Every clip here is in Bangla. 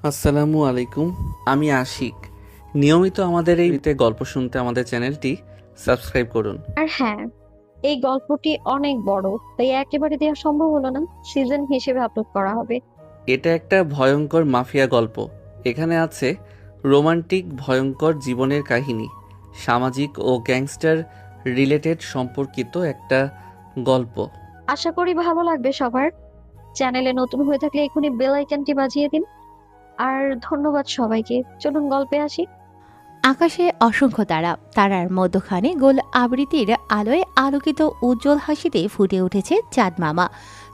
আসসালামু আলাইকুম। আমি আশিক। নিয়মিত আমাদের এই গল্প শুনতে আমাদের চ্যানেলটি সাবস্ক্রাইব করুন। আর হ্যাঁ, এই গল্পটি অনেক বড়, তাই একেবারে দেওয়া সম্ভব হলো না। সিজন হিসেবে আপলোড করা হবে। এটা একটা ভয়ঙ্কর মাফিয়া গল্প। এখানে আছে রোমান্টিক ভয়ঙ্কর জীবনের কাহিনী, সামাজিক ও গ্যাংস্টার রিলেটেড সম্পর্কিত একটা গল্প। আশা করি ভালো লাগবে সবার। চ্যানেলে নতুন হয়ে থাকলে এখনই বেল আইকনটি বাজিয়ে দিন। আর ধন্যবাদ সবাইকে। চলুন গল্পে আসি। আকাশে অসংখ্য তারা, তারার মধ্যখানে গোল আবৃতির আলোয় আলোকিত উজ্জ্বল হাসিতে ফুটে উঠেছে চাঁদ মামা।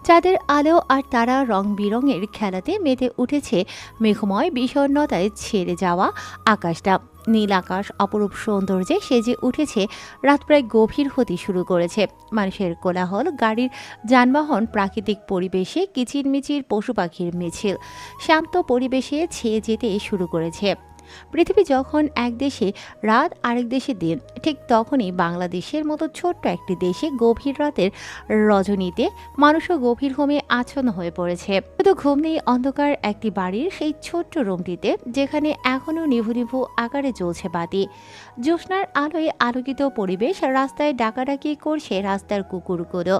চাঁদের আলো আর তারা রং বিরঙের খেলাতে মেতে উঠেছে মেঘময় বিষণ্ণতায় ছেড়ে যাওয়া আকাশটা। নীল আকাশ অপরূপ সৌন্দর্যে সেজে উঠেছে। রাত প্রায় গভীর হতে শুরু করেছে। মানুষের কোলাহল, গাড়ির যানবাহন, প্রাকৃতিক পরিবেশে কিচিরমিচির পশু পাখির মিছিল শান্ত পরিবেশে ছেয়ে যেতে শুরু করেছে। পৃথিবী যখন এক দেশে রাত আরেক দেশে দিন, ঠিক তখনই বাংলাদেশের মতো ছোট্ট একটি দেশে গভীর রাতের রজনীতে মানুষও গভীর ঘুমে আচ্ছন্ন হয়ে পড়েছে। শুধু ঘুম নেই অন্ধকার একটি বাড়ির সেই ছোট্ট রুমটিতে, যেখানে এখনও নিভু নিভু আকারে জ্বলছে বাতি। জ্যোৎস্নার আলোয় আলোকিত পরিবেশ, রাস্তায় ডাকাডাকি করছে রাস্তার কুকুরগুলো।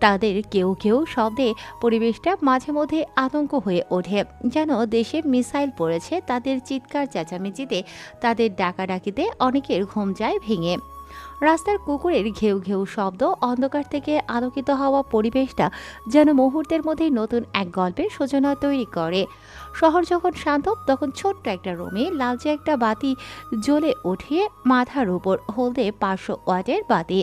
তাদের কেউ কেউ শব্দে পরিবেশটা মাঝে মধ্যে আতঙ্ক হয়ে ওঠে, যেন দেশে মিসাইল পড়েছে। তাদের চিৎকার চেঁচামেচিতে, তাদের ডাকাডাকিতে অনেকের ঘুম যায় ভেঙে। রাস্তার কুকুরের ঘেউ ঘেউ শব্দ, অন্ধকার থেকে আলোকিত হওয়া পরিবেশটা যেন মুহূর্তের মধ্যেই নতুন এক গল্পের সূচনা তৈরি করে। শহর যখন শান্ত, তখন ছোট্ট একটা রুমে লালচে একটা বাতি জ্বলে ওঠে, মাথার উপর হলদে 500 ওয়াটের বাতি।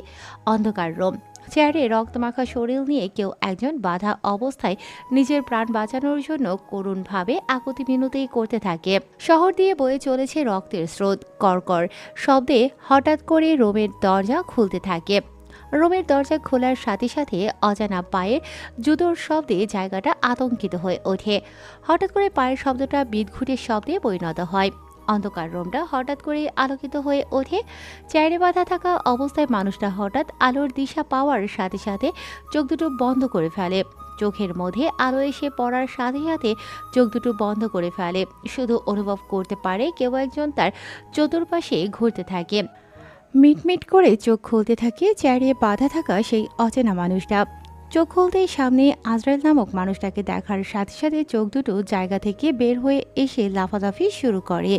অন্ধকার রুম, চেয়ারে রক্তমাখা শরীর নিয়ে কেউ একজন বাধা অবস্থায় নিজের প্রাণ বাঁচানোর জন্য করুণভাবে আকুতি মিনতি করতে থাকে। শহর দিয়ে বয়ে চলেছে রক্তের স্রোত। কড়কড় শব্দে হঠাৎ করে রুমের দরজা খুলতে থাকে। রুমের দরজা খোলার সাথে সাথে অজানা পায়ের জুতোর শব্দে জায়গাটা আতঙ্কিত হয়ে ওঠে। হঠাৎ করে পায়ের শব্দটা বিদঘুটের শব্দে পরিণত হয়। অন্ধকার রুমটা হঠাৎ করে আলোকিত হয়ে ওঠে। চেয়ারে বাঁধা থাকা অবস্থায় মানুষটা হঠাৎ আলোর দিশা পাওয়ার সাথে সাথে চোখ দুটো বন্ধ করে ফেলে। চোখের মধ্যে আলো এসে পড়ার সাথে সাথে চোখ দুটো বন্ধ করে ফেলে। শুধু অনুভব করতে পারে কেউ একজন তার চতুর্পাশে ঘুরতে থাকে। মিটমিট করে চোখ খুলতে থাকে চেয়ারে বাঁধা থাকা সেই অচেনা মানুষটা। চোখ খুলতেই সামনে আজরাইল নামক মানুষটাকে দেখার সাথে সাথে চোখ দুটো জায়গা থেকে বের হয়ে এসে লাফালাফি শুরু করে।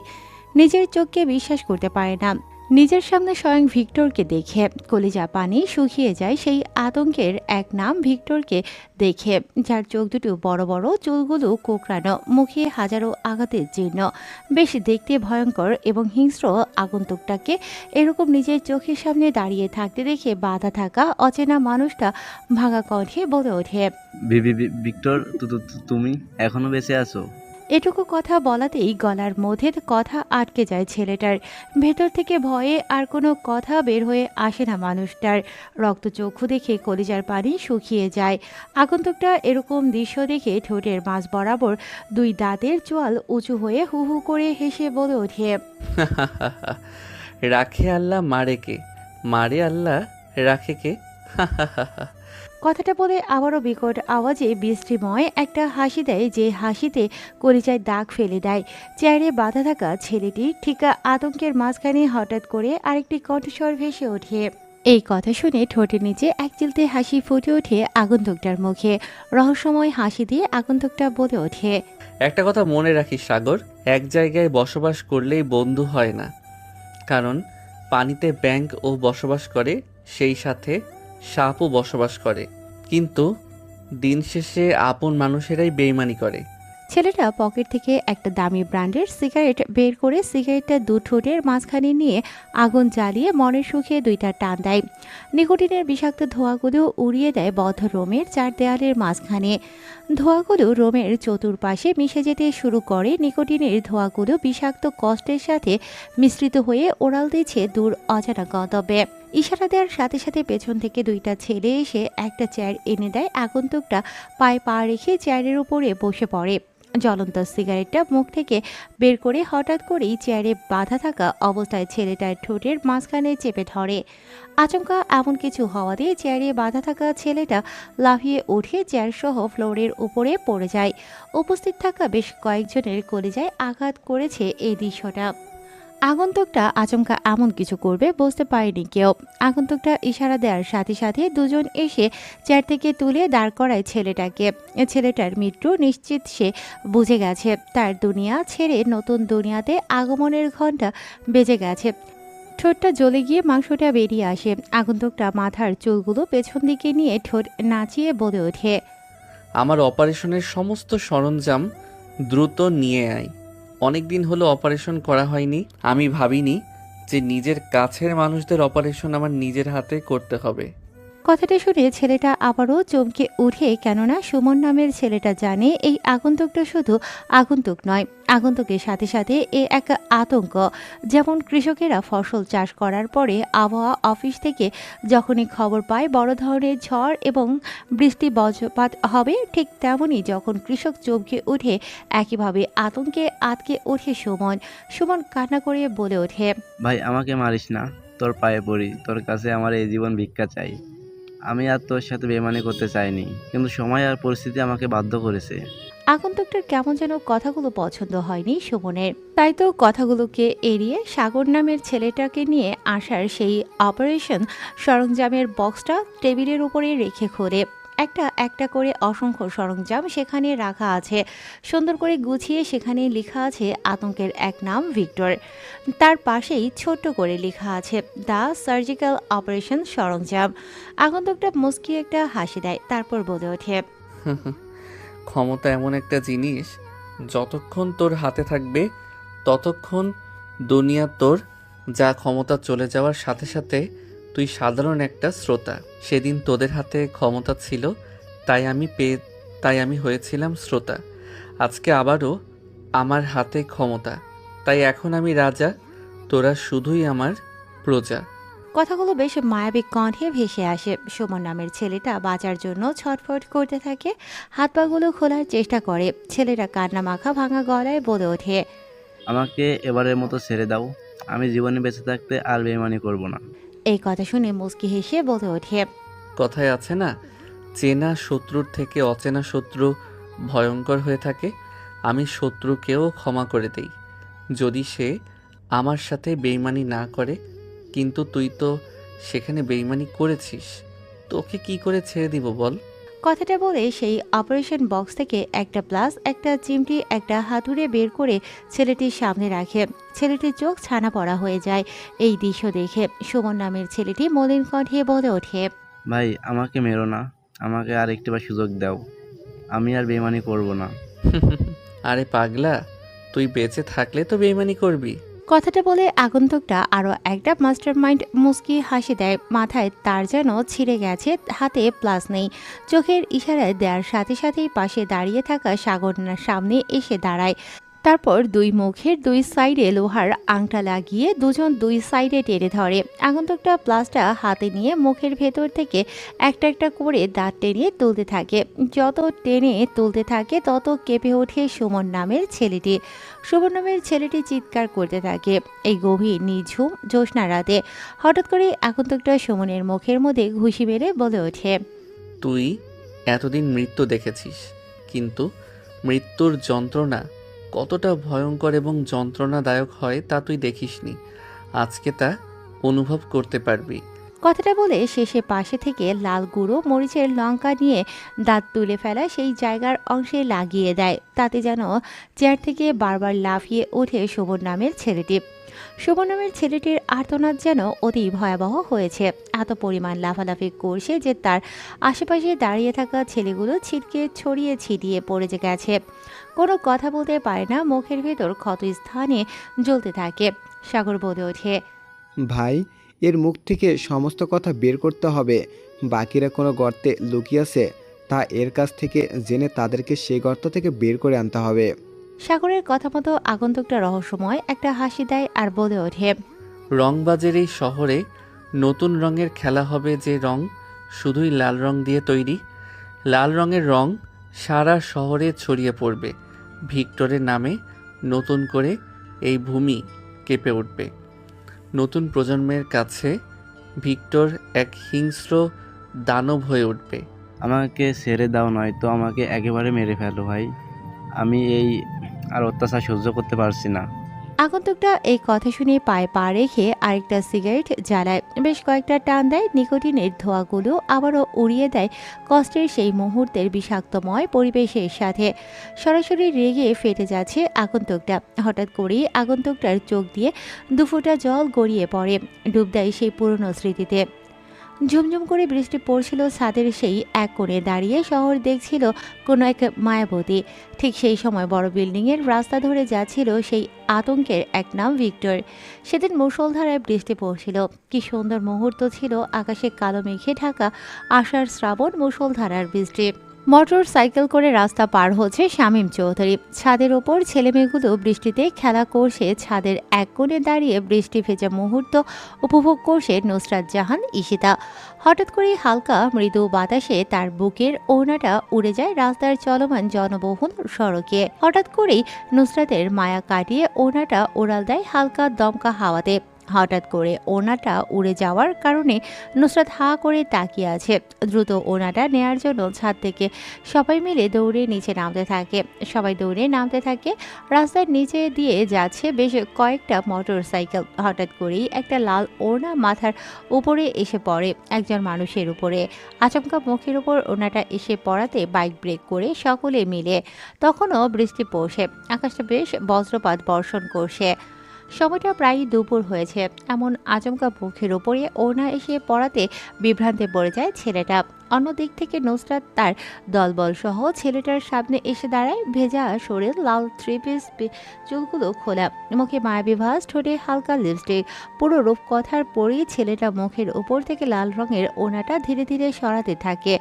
নিজের চোখকে বিশ্বাস করতে পারে না। নিজের সামনে স্বয়ং ভিক্টরকে দেখে কলিজা পানি শুকিয়ে যায়। সেই আতঙ্কের এক নাম ভিক্টরকে দেখে, যার চোখ দুটো বড় বড়, চুলগুলো কোঁকড়ানো, মুখে হাজারো আঘাতের চিহ্ন। বেশ দেখতে ভয়ঙ্কর এবং হিংস্র আগন্তুকটাকে এরকম নিজের চোখের সামনে দাঁড়িয়ে থাকতে দেখে বাধা থাকা অচেনা মানুষটা ভাঙা কণ্ঠে বলে ওঠে, ভিক্টর, তুমি এখনো বেঁচে আছো? এটুকু কথা বলাতেই গলার মধ্যে কথা আটকে যায় ছেলেটার। ভেতর থেকে ভয়ে আর কোনো কথা বের হয়ে আসে না মানুষটার। রক্তচক্ষু দেখে কলিজার পানি শুকিয়ে যায়। আগন্তুকটা এরকম দৃশ্য দেখে ঠোঁটের মাঝ বরাবর দুই দাঁতের চোয়াল উঁচু হয়ে হু হু করে হেসে বলে ওঠে, রাখে আল্লাহ মারে কে, মারে আল্লাহ রাখে কে। কথাটা বলে আবারও বিকট আওয়াজে বৃষ্টিময় একটা হাসি দেয়, যে হাসিতে কলিজায় দাগ ফেলে দেয়। চেয়ারে বাঁধা থাকা ছেলেটি ঠিক আতঙ্কের মাঝখানে হঠাৎ করে আরেকটি কণ্ঠস্বর ভেসে ওঠে। এই কথা শুনে ঠোঁটের নিচে এক চিলতে হাসি ফুটে ওঠে আগন্তুকটার মুখে। রহস্যময় হাসি দিয়ে আগন্তুকটা বলে ওঠে, একটা কথা মনে রাখিস সাগর, এক জায়গায় বসবাস করলেই বন্ধু হয় না। কারণ পানিতে ব্যাঙ ও বসবাস করে, সেই সাথে সাপও বসবাস করে, কিন্তু দিন শেষে আপন মানুষেরাই বেইমানি করে। ছেলেটা পকেট থেকে একটা দামি ব্র্যান্ডের সিগারেট বের করে সিগারেটটা দু ঠোঁটের মাঝখানে নিয়ে আগুন জ্বালিয়ে মনের সুখে দুইটা টান দেয়। নিকোটিনের বিষাক্ত ধোঁয়াগুলো উড়িয়ে দেয় বদ্ধ রোমের চার দেয়ালের মাঝখানে। ধোঁয়াগুলো রোমের চতুর্পাশে মিশে যেতে শুরু করে। নিকোটিনের ধোঁয়াগুলো বিষাক্ত কষ্টের সাথে মিশ্রিত হয়ে ওড়াল দিচ্ছে দূর অজানা গন্তব্যে। ইশারা দেওয়ার সাথে সাথে পেছন থেকে দুইটা ছেলে এসে একটা চেয়ার এনে দেয়। আগন্তুকটা পায়ে পা রেখে চেয়ারের উপরে বসে পড়ে। জ্বলন্ত সিগারেটটা মুখ থেকে বের করে হঠাৎ করেই চেয়ারে বাঁধা থাকা অবস্থায় ছেলেটার ঠোঁটের মাঝখানে চেপে ধরে। আচমকা এমন কিছু হওয়াতে চেয়ারে বাঁধা থাকা ছেলেটা লাফিয়ে উঠে চেয়ার সহ ফ্লোরের উপরে পড়ে যায়। উপস্থিত থাকা বেশ কয়েকজনের কলিজায় আঘাত করেছে এই দৃশ্যটা। আগন্তুকটা আচমকা এমন কিছু করবে বুঝতে পারেনি কেউ। আগন্তুকটা ইশারা দেওয়ার সাথে সাথে দুজন এসে চেয়ার থেকে তুলে দাঁড় করায় ছেলেটাকে। ছেলেটার মৃত্যু নিশ্চিত সে বুঝে গেছে। তার দুনিয়া ছেড়ে নতুন দুনিয়াতে আগমনের ঘণ্টা বেজে গেছে। ঠোঁটটা জ্বলে গিয়ে মাংসটা বেরিয়ে আসে। আগন্তুকটা মাথার চুলগুলো পেছন দিকে নিয়ে ঠোঁট নাচিয়ে বলে ওঠে, আমার অপারেশনের সমস্ত সরঞ্জাম দ্রুত নিয়ে আয়। অনেক দিন হলো অপারেশন করা হয়নি। আমি ভাবিনি যে নিজের কাছের মানুষদের অপারেশন আমার নিজের হাতে করতে হবে। কথাটা শুনে ছেলেটা আবারও চমকে উঠে, কেননা সুমন নামের ছেলেটা জানে এই আগন্তুকটা শুধু আগন্তুক নয়, আগন্তুকের সাথে সাথে এ এক আতঙ্ক। যেমন কৃষকেরা ফসল চাষ করার পরে আবহাওয়া অফিস থেকে যখনই খবর পায় বড় ধরনের ঝড় এবং বৃষ্টি বজ্রপাত হবে, ঠিক তেমনই যখন কৃষক চমকে উঠে একইভাবে আতঙ্কে আটকে ওঠে সুমন। সুমন কান্না করে বলে ওঠে, ভাই আমাকে মারিস না, তোর পায়ে পড়ি, তোর কাছে আমার এই জীবন ভিক্ষা চাই। আমি আর তোর সাথে বেমানি করতে চাইনি, কিন্তু সময় আর পরিস্থিতি আমাকে বাধ্য করেছে। আগন্তুকটার কেমন যেন কথাগুলো পছন্দ হয়নি সুমনের। তাই তো কথাগুলোকে এড়িয়ে সাগর নামের ছেলেটাকে নিয়ে আসার সেই অপারেশন সরঞ্জামের বক্সটা টেবিলের উপরে রেখে খোলে। একটা একটা করে অসংখ্য সরঞ্জাম সেখানে রাখা আছে, সুন্দর করে গুছিয়ে। সেখানে লেখা আছে আতঙ্কের এক নাম ভিক্টর। তার পাশেই ছোট্ট করে লেখা আছে দ্য সার্জিক্যাল অপারেশন সরঞ্জাম। আগন্তুকটা মুচকি একটা হাসি দেয়, তারপর বলে ওঠে, ক্ষমতা এমন একটা জিনিস, যতক্ষণ তোর হাতে থাকবে ততক্ষণ দুনিয়া তোর। যা ক্ষমতা চলে যাওয়ার সাথে সাথে তুই সাধারণ একটা শ্রোতা। সেদিন তোদের হাতে ক্ষমতা ছিল, তাই আমি হয়েছিলাম শ্রোতা। আজকে আবারও আমার হাতে ক্ষমতা, তাই এখন আমি রাজা, তোরা শুধুই আমার প্রজা। কথাগুলো বেশ মায়াবী কণ্ঠে ভেসে আসে। সুমন নামের ছেলেটা বাঁচার জন্য ছটফট করতে থাকে, হাত পাগুলো খোলার চেষ্টা করে। ছেলেটা কান্না মাখা ভাঙা গলায় বলে ওঠে, আমাকে এবারের মতো ছেড়ে দাও, আমি জীবনে বেঁচে থাকতে আর বেমানি করব না। এই কথা শুনে মুচকি হেসে বলে ওঠে, কথায় আছে না, চেনা শত্রুর থেকে অচেনা শত্রু ভয়ঙ্কর হয়ে থাকে। আমি শত্রুকেও ক্ষমা করে দেই যদি সে আমার সাথে বেইমানি না করে, কিন্তু তুই তো সেখানে বেইমানি করেছিস, তোকে কি করে ছেড়ে দিব বল? কথাটা বলে সেই অপারেশন বক্স থেকে একটা প্লাস, একটা চিমটি, একটা হাতুড়ে বের করে ছেলেটির সামনে রাখে। ছেলেটির চোখ ছানা পড়া হয়ে যায় এই দৃশ্য দেখে। সুমন নামের ছেলেটি মলিন কণ্ঠে বলে ওঠে, ভাই আমাকে মেরো না, আমাকে আর একটিবার সুযোগ দাও, আমি আর বেমানি করব না। আরে পাগলা, তুই বেঁচে থাকলে তো বেইমানি করবি। কথাটা বলে আগন্তুকটা আরও একটা মাস্টারমাইন্ড মুচকি হাসি দেয়। মাথায় তার যেন ছিঁড়ে গেছে, হাতে প্লাস নেই। চোখের ইশারায় দেওয়ার সাথে সাথেই পাশে দাঁড়িয়ে থাকা সাগরনার সামনে এসে দাঁড়ায়। তারপর দুই মুখের দুই সাইডে লোহার আংটা লাগিয়ে দুজন দুই সাইডে টেনে ধরে। আগন্তুকটা প্লাসটা হাতে নিয়ে মুখের ভেতর থেকে একটা একটা করে দাঁত টেনে তুলতে থাকে। যত টেনে তুলতে থাকে তত কেঁপে ওঠে সুমন নামের ছেলেটি। সুমন নামের ছেলেটি চিৎকার করতে থাকে। এই গভীর নিঝুম জ্যোৎস্না রাতে হঠাৎ করে আগন্তুকটা সুমনের মুখের মধ্যে ঘুষি মেরে বলে ওঠে, তুই এতদিন মৃত্যু দেখেছিস, কিন্তু মৃত্যুর যন্ত্রণা কতটা ভয়ঙ্কর এবং যন্ত্রণাদায়ক হয় তা তুই দেখিসনি। আজকে তা অনুভব করতে পারবি। কথাটা বলে শেষে পাশে থেকে লাল গুঁড়ো মরিচের লঙ্কা নিয়ে দাঁত তুলে ফেলা সেই জায়গার অংশে লাগিয়ে দেয়। তাতে যেন চেয়ার থেকে বারবার লাফিয়ে ওঠে সুমন নামের ছেলেটি। সুমন নামের ছেলেটির আর্তনাদ যেন অতি ভয়াবহ হয়েছে। এত পরিমাণ লাফালাফি করছে যে তার আশেপাশে দাঁড়িয়ে থাকা ছেলেগুলো ছিটকে ছড়িয়ে ছিটিয়ে পড়ে গেছে। কোনো কথা বলতে পারে না, মুখের ভেতর ক্ষত স্থানে জ্বলতে থাকে। সাগর বলে ওঠে, ভাই, এর মুখ থেকে সমস্ত কথা বের করতে হবে। বাকিরা কোনো গর্তে লুকিয়েছে, তা এর কাছ থেকে জেনে তাদেরকে সেই গর্ত থেকে বের করে আনতে হবে। সাগরের কথা মতো আগন্তুকটা রহস্যময় একটা হাসি দেয় আর বলে ওঠে, রংবাজের এই শহরে নতুন রঙের খেলা হবে, যে রং শুধুই লাল রং দিয়ে তৈরি। লাল রঙের রং সারা শহরে ছড়িয়ে পড়বে, ভিক্টরের নামে নতুন করে এই ভূমি কেঁপে উঠবে। নতুন প্রজন্মের কাছে ভিক্টর এক হিংস্র দানব হয়ে উঠবে। আমাকে ছেড়ে দাও, নয়তো আমাকে একেবারে মেরে ফেলো ভাই। আমি এই আর অত্যাচার সহ্য করতে পারছি না। আগন্তুকটা এই কথা শুনে পায়ে পা রেখে আরেকটা সিগারেট জ্বালায়, বেশ কয়েকটা টান দেয়, নিকোটিনের ধোঁয়াগুলো আবারও উড়িয়ে দেয় কষ্টের সেই মুহূর্তের বিষাক্তময় পরিবেশের সাথে। সরাসরি রেগে ফেটে যাচ্ছে আগন্তুকটা। হঠাৎ করেই আগন্তুকটার চোখ দিয়ে দুফোঁটা জল গড়িয়ে পড়ে, ডুব দেয় সেই পুরনো স্মৃতিতে। ঝুমঝুম করে বৃষ্টি পড়ছিল ছাদের সেই এক কোণে দাঁড়িয়ে শহর দেখছিল কোনো এক মায়াবতী। ঠিক সেই সময় বড় বিল্ডিংয়ের রাস্তা ধরে যাচ্ছিল সেই আতঙ্কের এক নাম ভিক্টর। সেদিন মুষলধারায় বৃষ্টি পড়ছিল। কি সুন্দর মুহূর্ত ছিল, আকাশে কালো মেঘে ঢাকা আষাঢ় শ্রাবণ মুষলধারার বৃষ্টি। মোটর সাইকেল করে রাস্তা পার হচ্ছে শামীম চৌধুরী। ছাদের ওপর ছেলেমেয়েগুলো বৃষ্টিতে খেলা করছে। ছাদের এক কোণে দাঁড়িয়ে বৃষ্টি ভেজা মুহূর্ত উপভোগ করছে নুসরাত জাহান ঈশিতা। হঠাৎ করে হালকা মৃদু বাতাসে তার বুকের ওড়নাটা উড়ে যায় রাস্তার চলমান জনবহুল সড়কে। হঠাৎ করেই নুসরাতের মায়া কাটিয়ে ওড়নাটা উড়াল দেয় হালকা দমকা হাওয়াতে। হঠাৎ করে ওড়নাটা উড়ে যাওয়ার কারণে নুসরাত হাঁ করে তাকিয়ে আছে। দ্রুত ওড়নাটা নেয়ার জন্য ছাদ থেকে সবাই মিলে দৌড়ে নিচে নামতে থাকে। সবাই দৌড়ে নামতে থাকে। রাস্তার নিচে দিয়ে যাচ্ছে বেশ কয়েকটা মোটর সাইকেল। হঠাৎ করেই একটা লাল ওড়না মাথার উপরে এসে পড়ে একজন মানুষের উপরে। আচমকা মুখের উপর ওড়নাটা এসে পড়াতে বাইক ব্রেক করে সকলে মিলে। তখনও বৃষ্টি পড়ছে, আকাশটা বেশ বজ্রপাত বর্ষণ করছে। সময়টা প্রায় দুপুর হয়েছে। এমন আচমকা মুখের ওপরে ওড়না এসে পড়াতে বিভ্রান্তে পড়ে যায় ছেলেটা। অন্যদিক থেকে নুসরাত তার দলবল সহ ছেলেটার সামনে এসে দাঁড়ায়। ভেজা শরীর, লাল থ্রি পিস, চুলগুলো খোলা, মুখে মায়াবী ভাঁজ, ঠোঁটে হালকা লিপস্টিক। পুরো রূপকথার পরই ছেলেটা মুখের উপর থেকে লাল রঙের ওড়নাটা ধীরে ধীরে সরাতে থাকে।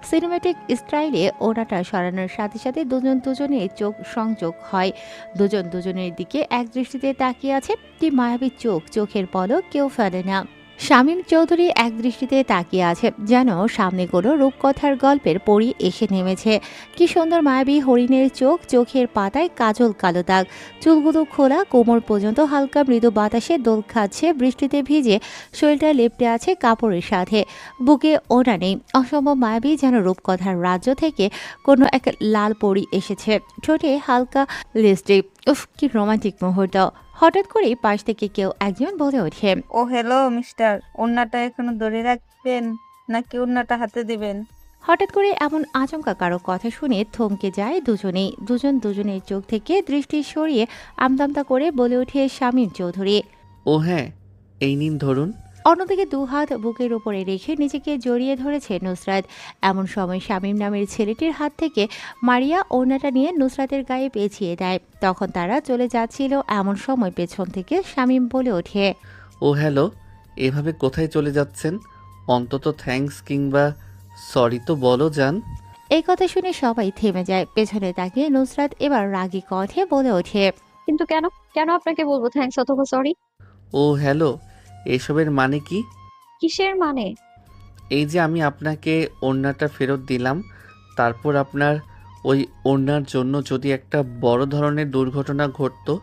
সিনেম্যাটিক স্টাইলে ওড়নাটা সরানোর সাথে সাথে দুজনের চোখ সংযোগ হয়। দুজন দুজনের দিকে এক দৃষ্টিতে তাকিয়ে আছে। কি মায়াবী চোখ, চোখের পলক কেউ ফেলে না। শামীম চৌধুরী এক দৃষ্টিতে তাকিয়ে আছে, যেন সামনে কোনো রূপকথার গল্পের পরী এসে নেমেছে। কি সুন্দর মায়াবী হরিণের চোখ, চোখের পাতায় কাজল কালো দাগ, চুলগুলো খোলা, কোমর পর্যন্ত হালকা মৃদু বাতাসে দোল খাচ্ছে। বৃষ্টিতে ভিজে শরীরটা লেপ্টে আছে কাপড়ের সাথে। বুকে ওড়না নেই, অসম্ভব মায়াবী, যেন রূপকথার রাজ্য থেকে কোনো এক লাল পরী এসেছে। ঠোঁটে হালকা লিপস্টিক। উফ, কি রোমান্টিক মুহূর্ত। হঠাৎ করেই পাশ থেকে কেউ একজন বলে ওঠে, ও হ্যালো মিস্টার, ওড়নাটা এখনো ধরে রাখবেন নাকি ওড়নাটা হাতে দিবেন? হঠাৎ করে এমন আচমকা কারো কথা শুনে থমকে যায় দুজনেই। দুজনের চোখ থেকে দৃষ্টি সরিয়ে আমদামতা করে বলে ওঠে শামীম চৌধুরী। ও হ্যাঁ, এই নিন ধরুন। অন্যদিকে দুহাত বুকের উপরে রেখে নিজেকে জড়িয়ে ধরেছে নুসরাত। এমন সময় শামীম নামের ছেলেটির হাত থেকে মারিয়া ওড়নাটা নিয়ে নুসরাতের গায়ে পেঁচিয়ে দেয়। তখন তারা চলে যাচ্ছিল, এমন সময় পেছন থেকে শামীম বলে ওঠে, ও হ্যালো, এভাবে কোথায় চলে যাচ্ছেন? অন্তত থ্যাঙ্কস কিংবা সরি তো বলো যান। এই কথা শুনে সবাই থেমে যায়। পেছনে তাকিয়ে নুসরাত এবার রাগী কণ্ঠে বলে ওঠে, কিন্তু কেন কেন আপনাকে বলবো থ্যাঙ্কস অথবা সরি? ও হ্যালো, এসবের মানে কি? কিসের মানে? এই যে আমি আপনাকে ওড়নাটা ফেরত দিলাম, তারপর আপনার ওই ওড়নার জন্য যদি একটা বড় ধরনের দুর্ঘটনা ঘটতো,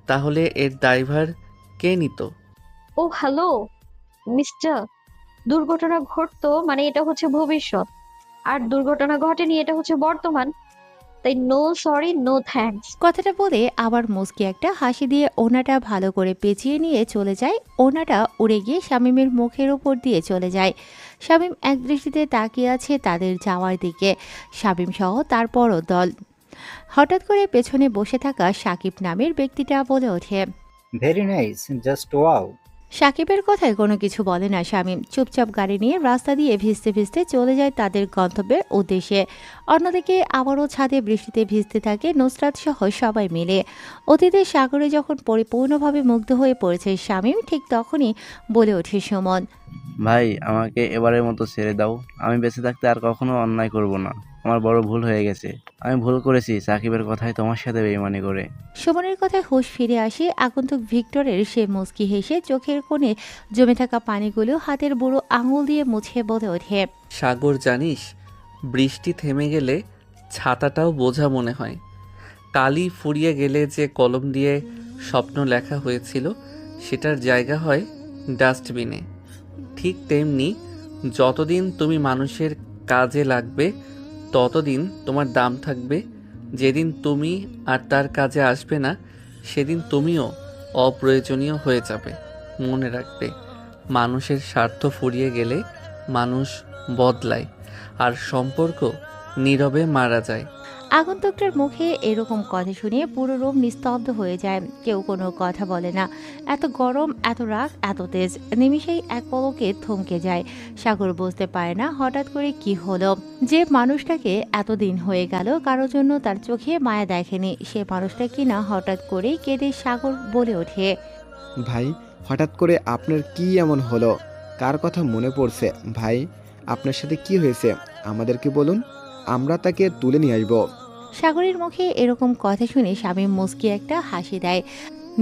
তাহলে এর দায়ভার কে নিত? ও হ্যালো মিস্টার, দুর্ঘটনা ঘটতো মানে এটা হচ্ছে ভবিষ্যৎ, আর দুর্ঘটনা ঘটেনি এটা হচ্ছে বর্তমান। তাই নো সরি, নো থ্যাঙ্কস। কথাটা বলে আবার মুচকি একটা হাসি দিয়ে ওনাটা ভালো করে পেঁচিয়ে নিয়ে চলে যায়। ওনাটা উড়ে গিয়ে শামীমের মুখের উপর দিয়ে চলে যায়। শামীম এক দৃষ্টিতে তাকিয়ে আছে তাদের যাওয়ার দিকে, শামীম সহ তার বড় দল। হঠাৎ করে পেছনে বসে থাকা সাকিব নামের ব্যক্তিটা বলে ওঠে, ভেরি নাইস, জাস্ট ওয়াও। সাকিবের কথায় কোনো কিছু বলে না শামীম। চুপচাপ গাড়ি নিয়ে রাস্তা দিয়ে ভিজতে ভিজতে চলে যায় তাদের গন্তব্যের উদ্দেশ্যে। অন্যদিকে আবারও ছাদে বৃষ্টিতে ভিজতে থাকে নুসরাত সহ সবাই মিলে। অতীতের সাগরে যখন পরিপূর্ণভাবে মুগ্ধ হয়ে পড়েছে শামীম, ঠিক তখনই বলে ওঠে সুমন, ভাই, আমাকে এবারের মতো ছেড়ে দাও। আমি বেঁচে থাকতে আর কখনো অন্যায় করব না। আমার বড় ভুল হয়ে গেছে। আমি ভুল করেছি সাকিবের কথায় তোমার সাথে বেইমানি করে। সুমনের কথায় হুঁশ ফিরে আসে আগন্তুক ভিক্টরের। সে মুচকি হেসে চোখের কোণে জমে থাকা পানিগুলো হাতের বুড়ো আঙুল দিয়ে মুছে বলে ওঠে, সাগর জানিস, বৃষ্টি থেমে গেলে ছাতাটাও বোঝা মনে হয়। কালি ফুরিয়ে গেলে যে কলম দিয়ে স্বপ্ন লেখা হয়েছিল সেটার জায়গা হয় ডাস্টবিনে। ঠিক তেমনি যতদিন তুমি মানুষের কাজে লাগবে ততদিন তোমার দাম থাকবে। যেদিন তুমি আর তার কাজে আসবে না সেদিন তুমিও অপ্রয়োজনীয় হয়ে যাবে। মনে রাখবে, মানুষের স্বার্থ ফুরিয়ে গেলে মানুষ বদলায় আর সম্পর্ক নীরবে মারা যায়। আগন্তুকটার মুখে এরকম কথা শুনে পুরো রুম নিস্তব্ধ হয়ে যায়। কেউ কোনো কথা বলে না। এত গরম, এত রাগ, এত তেজ নিমিষেই এক পলকে থমকে যায়। সাগর বুঝতে পারে না হঠাৎ করে কি হলো। যে মানুষটাকে এতদিন হয়ে গেল কারোর জন্য তার চোখে মায়া দেখেনি, সে মানুষটা কিনা হঠাৎ করেই কেঁদে সাগর বলে ওঠে, ভাই, হঠাৎ করে আপনার কি এমন হলো? কার কথা মনে পড়ছে? ভাই, আপনার সাথে কি হয়েছে আমাদেরকে বলুন, আমরা তাকে তুলে নিয়ে আসবো। সাগরের মুখে এরকম কথা শুনে স্বামী মুচকি একটা হাসি দেয়,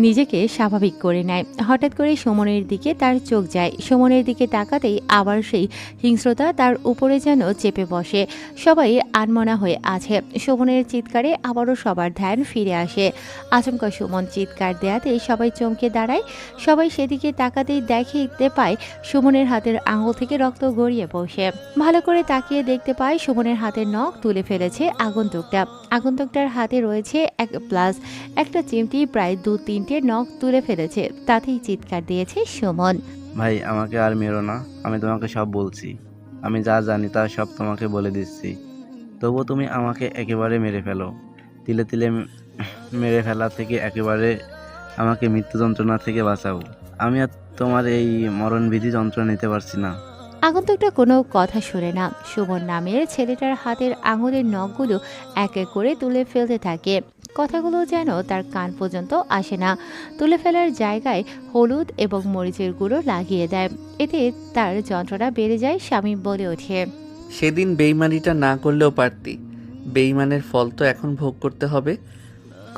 নিজেকে স্বাভাবিক করে নেয়। হঠাৎ করে সুমনের দিকে তার চোখ যায়। সুমনের দিকে তাকাতেই আবার সেই হিংস্রতা তার উপরে যেন চেপে বসে। সবাই আনমনা হয়ে আছে। সুমনের চিৎকারে আবারও সবার ধ্যান ফিরে আসে। আচমকা সুমন চিৎকার দেয়াতেই সবাই চমকে দাঁড়ায়। সবাই সেদিকে তাকাতেই দেখতে পায় সুমনের হাতের আঙুল থেকে রক্ত গড়িয়ে বসে। ভালো করে তাকিয়ে দেখতে পায় সুমনের হাতের নখ তুলে ফেলেছে আগন্তুকটা। আগন্তুকটার হাতে রয়েছে একটা চিমটি প্রায় 2-3টে নখ তুলে ফেলেছে। তাতেই চিৎকার দিয়েছে সুমন। ভাই, আমাকে আর মেরো না। আমি তোমাকে সব বলছি। আমি যা জানি তা সব তোমাকে বলে দিচ্ছি। তবুও তুমি আমাকে একেবারে মেরে ফেলো। তিলে তিলে মেরে ফেলা থেকে একেবারে আমাকে মৃত্যু যন্ত্রণা থেকে বাঁচাও। আমি আর তোমার এই মরণবিধি যন্ত্রণা নিতে পারছি না। আগন্তুকটা কোনো কথা শোনে না। সুমন নামের ছেলেটার হাতের আঙুলের নখগুলো এক এক করে তুলে ফেলতে থাকে। কথাগুলো যেন তার কান পর্যন্ত আসে না। তুলে ফেলার জায়গায় হলুদ এবং মরিচের গুঁড়ো লাগিয়ে দেয়। এতে তার যন্ত্রণা বেড়ে যায়। স্বামী বলে ওঠে, সেদিন বেইমানিটা না করলেও পারতি। বেইমানের ফল তো এখন ভোগ করতে হবে।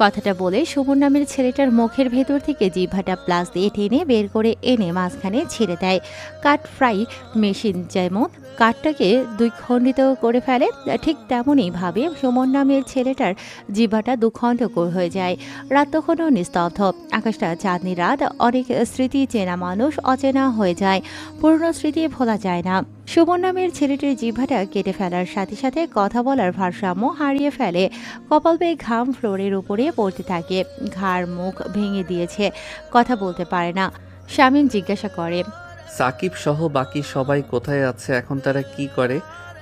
কথাটা বলে সুমন নামের ছেলেটার মুখের ভেতর থেকে জিহ্বাটা প্লাস দিয়ে টেনে বের করে এনে মাঝখানে ছেড়ে দেয়। কাঠ ফ্রাই মেশিন যেমন কাঠটাকে 2 খণ্ডিত করে ফেলে, ঠিক তেমনই ভাবে সুমন নামের ছেলেটার জিহ্বাটা 2 খণ্ড হয়ে যায়। রাত তখনও নিস্তব্ধ। আকাশটা চাঁদনি রাত। অনেক স্মৃতি চেনা মানুষ অচেনা হয়ে যায়। পুরনো স্মৃতি ভোলা যায় না। সুমন নামের ছেলেটির জিহ্বাটা কেটে ফেলার সাথে সাথে কথা বলার ভারসাম্য হারিয়ে ফেলে। কপাল বেয়ে ঘাম ফ্লোরের উপরে পড়তে থাকে। ঘাড় মুখ ভেঙে দিয়েছে, কথা বলতে পারে না। শামীম জিজ্ঞাসা করে, সাকিব সহ বাকি সবাই কোথায় আছে এখন? তারা কি করে?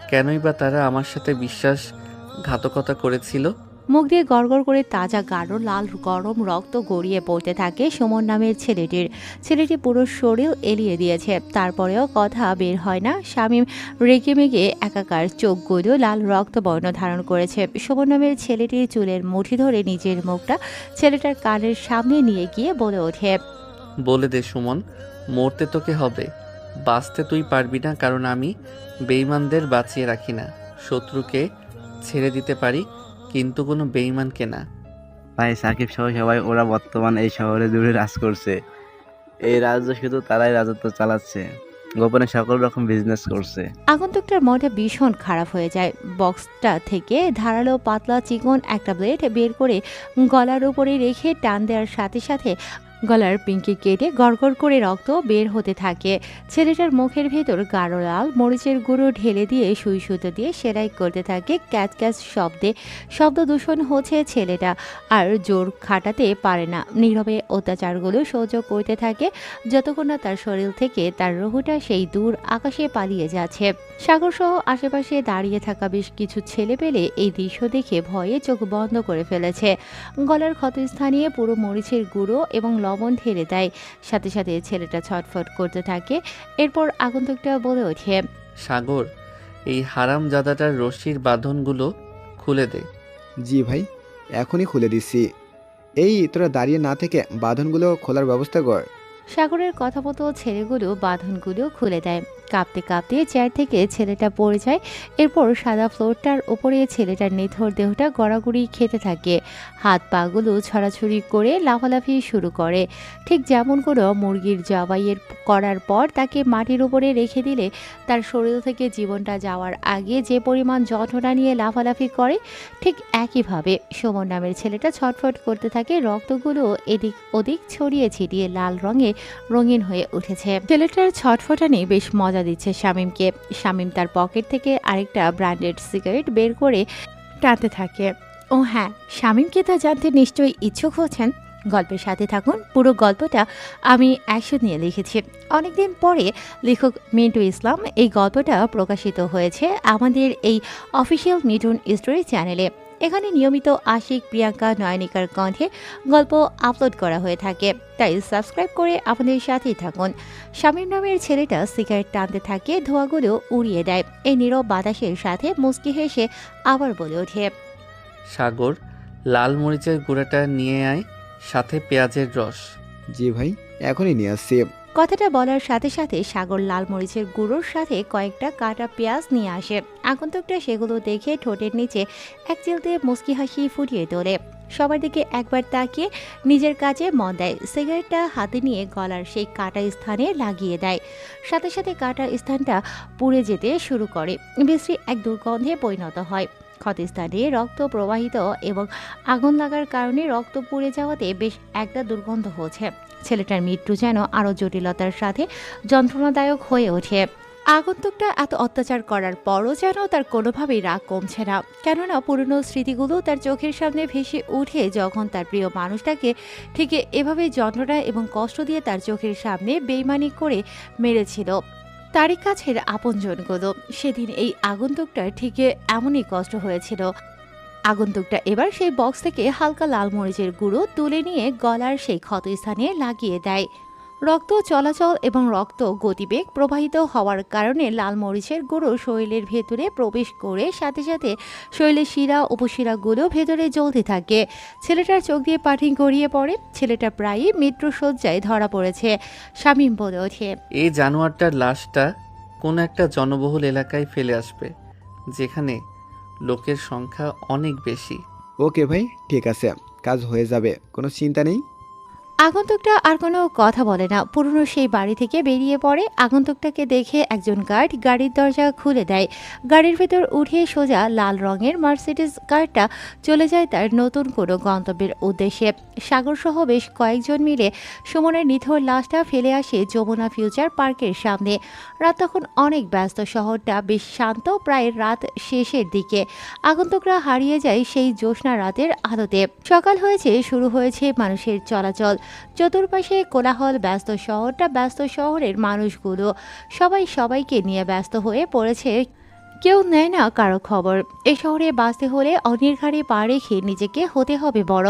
কেনই বা তারা আমার সাথে বিশ্বাসঘাতকতা করেছিল? মুখ দিয়ে গড়গড় করে তাজা গাঢ় লাল গরম রক্ত গড়িয়ে পড়তে থাকে সুমন নামের ছেলেটি পুরো শরীর এলিয়ে দিয়েছে, তারপরেও কথা বের হয় না। শামীম রেগে মেগে একাকার, চোখগুলো লাল রক্ত বর্ণ ধারণ করেছে। সুমন নামের ছেলেটির চুলের মুঠি ধরে নিজের মুখটা ছেলেটার কানের সামনে নিয়ে গিয়ে বলে ওঠে, বলে দে সুমন, মরতে তোকে হবে, বাঁচতে তুই পারবি না। কারণ আমি বেইমানদের বাঁচিয়ে রাখি না। শত্রুকে ছেড়ে দিতে পারি কিন্তু কোনো বেইমানকে না। ভাই, সাকিব সহ সবাই ওরা বর্তমান এই শহরে জুড়ে রাজ করছে। এই রাজ্য শুধু তারাই রাজত্ব চালাচ্ছে, গোপনে সকল রকম বিজনেস করছে। আগন্তুকটার মনটা ভীষণ খারাপ হয়ে যায়। বক্সটা থেকে ধারালো পাতলা চিকন একটা ব্লেড বের করে গলার উপরে রেখে টান দেওয়ার সাথে সাথে গলার পিঙ্কি কেটে গড়গড় করে রক্ত বের হতে থাকে। ছেলেটার মুখের ভেতর গাঢ় লাল মরিচের গুঁড়ো ঢেলে দিয়ে সুই সুতো দিয়ে সেলাই করতে থাকে। ক্যাচ ক্যাচ শব্দ দূষণ হচ্ছে ছেলেটা, আর জোর খাটাতে পারে না। নীরবে অত্যাচারগুলো সহ্য করতে থাকে যতক্ষণ না তার শরীর থেকে তার রুহটা সেই দূর আকাশে পালিয়ে যাচ্ছে। সাগর সহ আশেপাশে দাঁড়িয়ে থাকা বেশ কিছু ছেলে পেলে এই দৃশ্য দেখে ভয়ে চোখ বন্ধ করে ফেলেছে। গলার ক্ষতস্থানে পুরো মরিচের গুঁড়ো এবং লবণ ঢেলে দেয়। সাথে সাথে ছেলেটা ছটফট করতে থাকে। এরপর আগন্তুকটা বলে ওঠে, সাগর, এই হারামজাদাটার রশির বাঁধনগুলো খুলে দে। জি ভাই, এখনই খুলে দিচ্ছি। এই তোরা দাঁড়িয়ে না থেকে বাঁধনগুলো খোলার ব্যবস্থা কর। সাগরের কথা মতো ছেলেগুলো বাঁধনগুলো খুলে দেয়। কাঁপতে কাঁপতে চেয়ার থেকে ছেলেটা পড়ে যায়। এরপর সাদা ফ্লোরটার ওপরে ছেলেটার নিথর দেহটা গড়াগড়ি খেতে থাকে। হাত পাগুলো ছড়াছড়ি করে লাফালাফি শুরু করে, ঠিক যেমন কোনো মুরগির জবাইয়ের করার পর তাকে মাটির উপরে রেখে দিলে তার শরীর থেকে জীবনটা যাওয়ার আগে যে পরিমাণ যন্ত্রণা নিয়ে লাফালাফি করে, ঠিক একইভাবে সুমন নামের ছেলেটা ছটফট করতে থাকে। রক্তগুলো এদিক ওদিক ছড়িয়ে ছিটিয়ে লাল রঙে রঙিন হয়ে উঠেছে। ছেলেটার ছটফটানি বেশ মজা দিচ্ছে শামীমকে। শামীম তার পকেট থেকে আরেকটা ব্র্যান্ডেড সিগারেট বের করে টানতে থাকে। ও হ্যাঁ, শামীমকে তা জানতে নিশ্চয়ই ইচ্ছুক হচ্ছেন। গল্পের সাথে থাকুন, পুরো গল্পটা আমি অ্যাকশন নিয়ে লিখেছি। অনেকদিন পরে লেখক মিন্টু ইসলাম এই গল্পটা প্রকাশিত হয়েছে আমাদের এই অফিসিয়াল মিঠুন স্টোরি চ্যানেলে। এখানে নিয়মিত আশিক, প্রিয়াঙ্কা, নয়নিকার কণ্ঠে গল্প আপলোড করা হয়ে থাকে, তাই সাবস্ক্রাইব করে আমাদের সাথেই থাকুন। শামীম নামের ছেলেটা সিগারেট টানতে থাকে, ধোঁয়াগুলো উড়িয়ে দেয়। এই নীরব বাতাসের সাথে মুচকি হেসে আবার বলে ওঠে, সাগর, লাল মরিচের গুঁড়াটা নিয়ে আয়, সাথে পেঁয়াজের রস। জি ভাই, এখনই নিয়ে আসছি। কথাটা বলার সাথে সাথে সাগর লাল মরিচের গুঁড়োর সাথে কয়েকটা কাটা পেঁয়াজ নিয়ে আসে। আগন্তুকটা সেগুলো দেখে ঠোঁটের নিচে এক চিলতে মুচকি হাসি ফুটিয়ে তোলে। সবার দিকে একবার তাকিয়ে নিজের কাজে মন দেয়। সিগারেটটা হাতে নিয়ে গলার সেই কাটা স্থানে লাগিয়ে দেয়। সাথে সাথে কাটা স্থানটা পুড়ে যেতে শুরু করে, বিশ্রী এক দুর্গন্ধে পরিণত হয়। ক্ষতস্থানে রক্ত প্রবাহিত এবং আগুন লাগার কারণে রক্ত পুড়ে যাওয়াতে বেশ একটা দুর্গন্ধ হচ্ছে। ছেলেটার মৃত্যু যেন আরও জটিলতার সাথে যন্ত্রণাদায়ক হয়ে ওঠে। আগন্তুকটা এত অত্যাচার করার পরও যেন তার কোনোভাবেই রাগ কমছে না, কেননা পুরনো স্মৃতিগুলো তার চোখের সামনে ভেসে উঠে যখন তার প্রিয় মানুষটাকে ঠিক এভাবে যন্ত্রণা এবং কষ্ট দিয়ে তার চোখের সামনে বেইমানি করে মেরেছিল তারই কাছের আপনজনগুলো। সেদিন এই আগন্তুকটার ঠিক এমনই কষ্ট হয়েছিল। আগন্তুকটা এবার সেই বক্স থেকে হালকা লাল মরিচের গুঁড়ো তুলে নিয়ে গলার সেই ক্ষতস্থানে লাগিয়ে দেয়। রক্ত চলাচল এবং রক্ত গতিবেগ প্রবাহিত হওয়ার কারণে লাল মরিচের গুঁড়ো শরীরের ভেতরে প্রবেশ করে সাথে সাথে শরীরের শিরা উপশিরাগুলো ভেতরে জ্বলতে থাকে। ছেলেটার চোখ দিয়ে পানি গড়িয়ে পড়ে। ছেলেটা প্রায়ই মৃত্যুশয্যায় ধরা পড়েছে। শামীম বলে ওঠে, এই জানোয়ারটার লাশটা কোনো একটা জনবহুল এলাকায় ফেলে আসবে, যেখানে লোকের সংখ্যা অনেক বেশি। ওকে ভাই, ঠিক আছে, কাজ হয়ে যাবে, কোনো চিন্তা নেই। আগন্তুকটা আর কোনো কথা বলে না, পুরনো সেই বাড়ি থেকে বেরিয়ে পড়ে। আগন্তুকটাকে দেখে একজন গার্ড গাড়ির দরজা খুলে দেয়। গাড়ির ভেতর উঠে সোজা লাল রঙের মার্সিডিজ কারটা চলে যায় তার নতুন কোনো গন্তব্যের উদ্দেশ্যে। সাগর সহ বেশ কয়েকজন মিলে সুমনের নিথর লাশটা ফেলে আসে যমুনা ফিউচার পার্কের সামনে। রাত তখন অনেক ব্যস্ত, শহরটা বেশ শান্ত, প্রায় রাত শেষের দিকে। আগন্তুকরা হারিয়ে যায় সেই জ্যোৎস্না রাতের আলোতে। সকাল হয়েছে, শুরু হয়েছে মানুষের চলাচল। চতুর্পাশে কোলাহল, ব্যস্ত শহরটা, ব্যস্ত শহরের মানুষগুলো সবাই সবাইকে নিয়ে ব্যস্ত হয়ে পড়েছে। কেউ নেয় না কারো খবর। এ শহরে বাঁচতে হলে অন্যের ঘাড়ে পা রেখে নিজেকে হতে হবে বড়,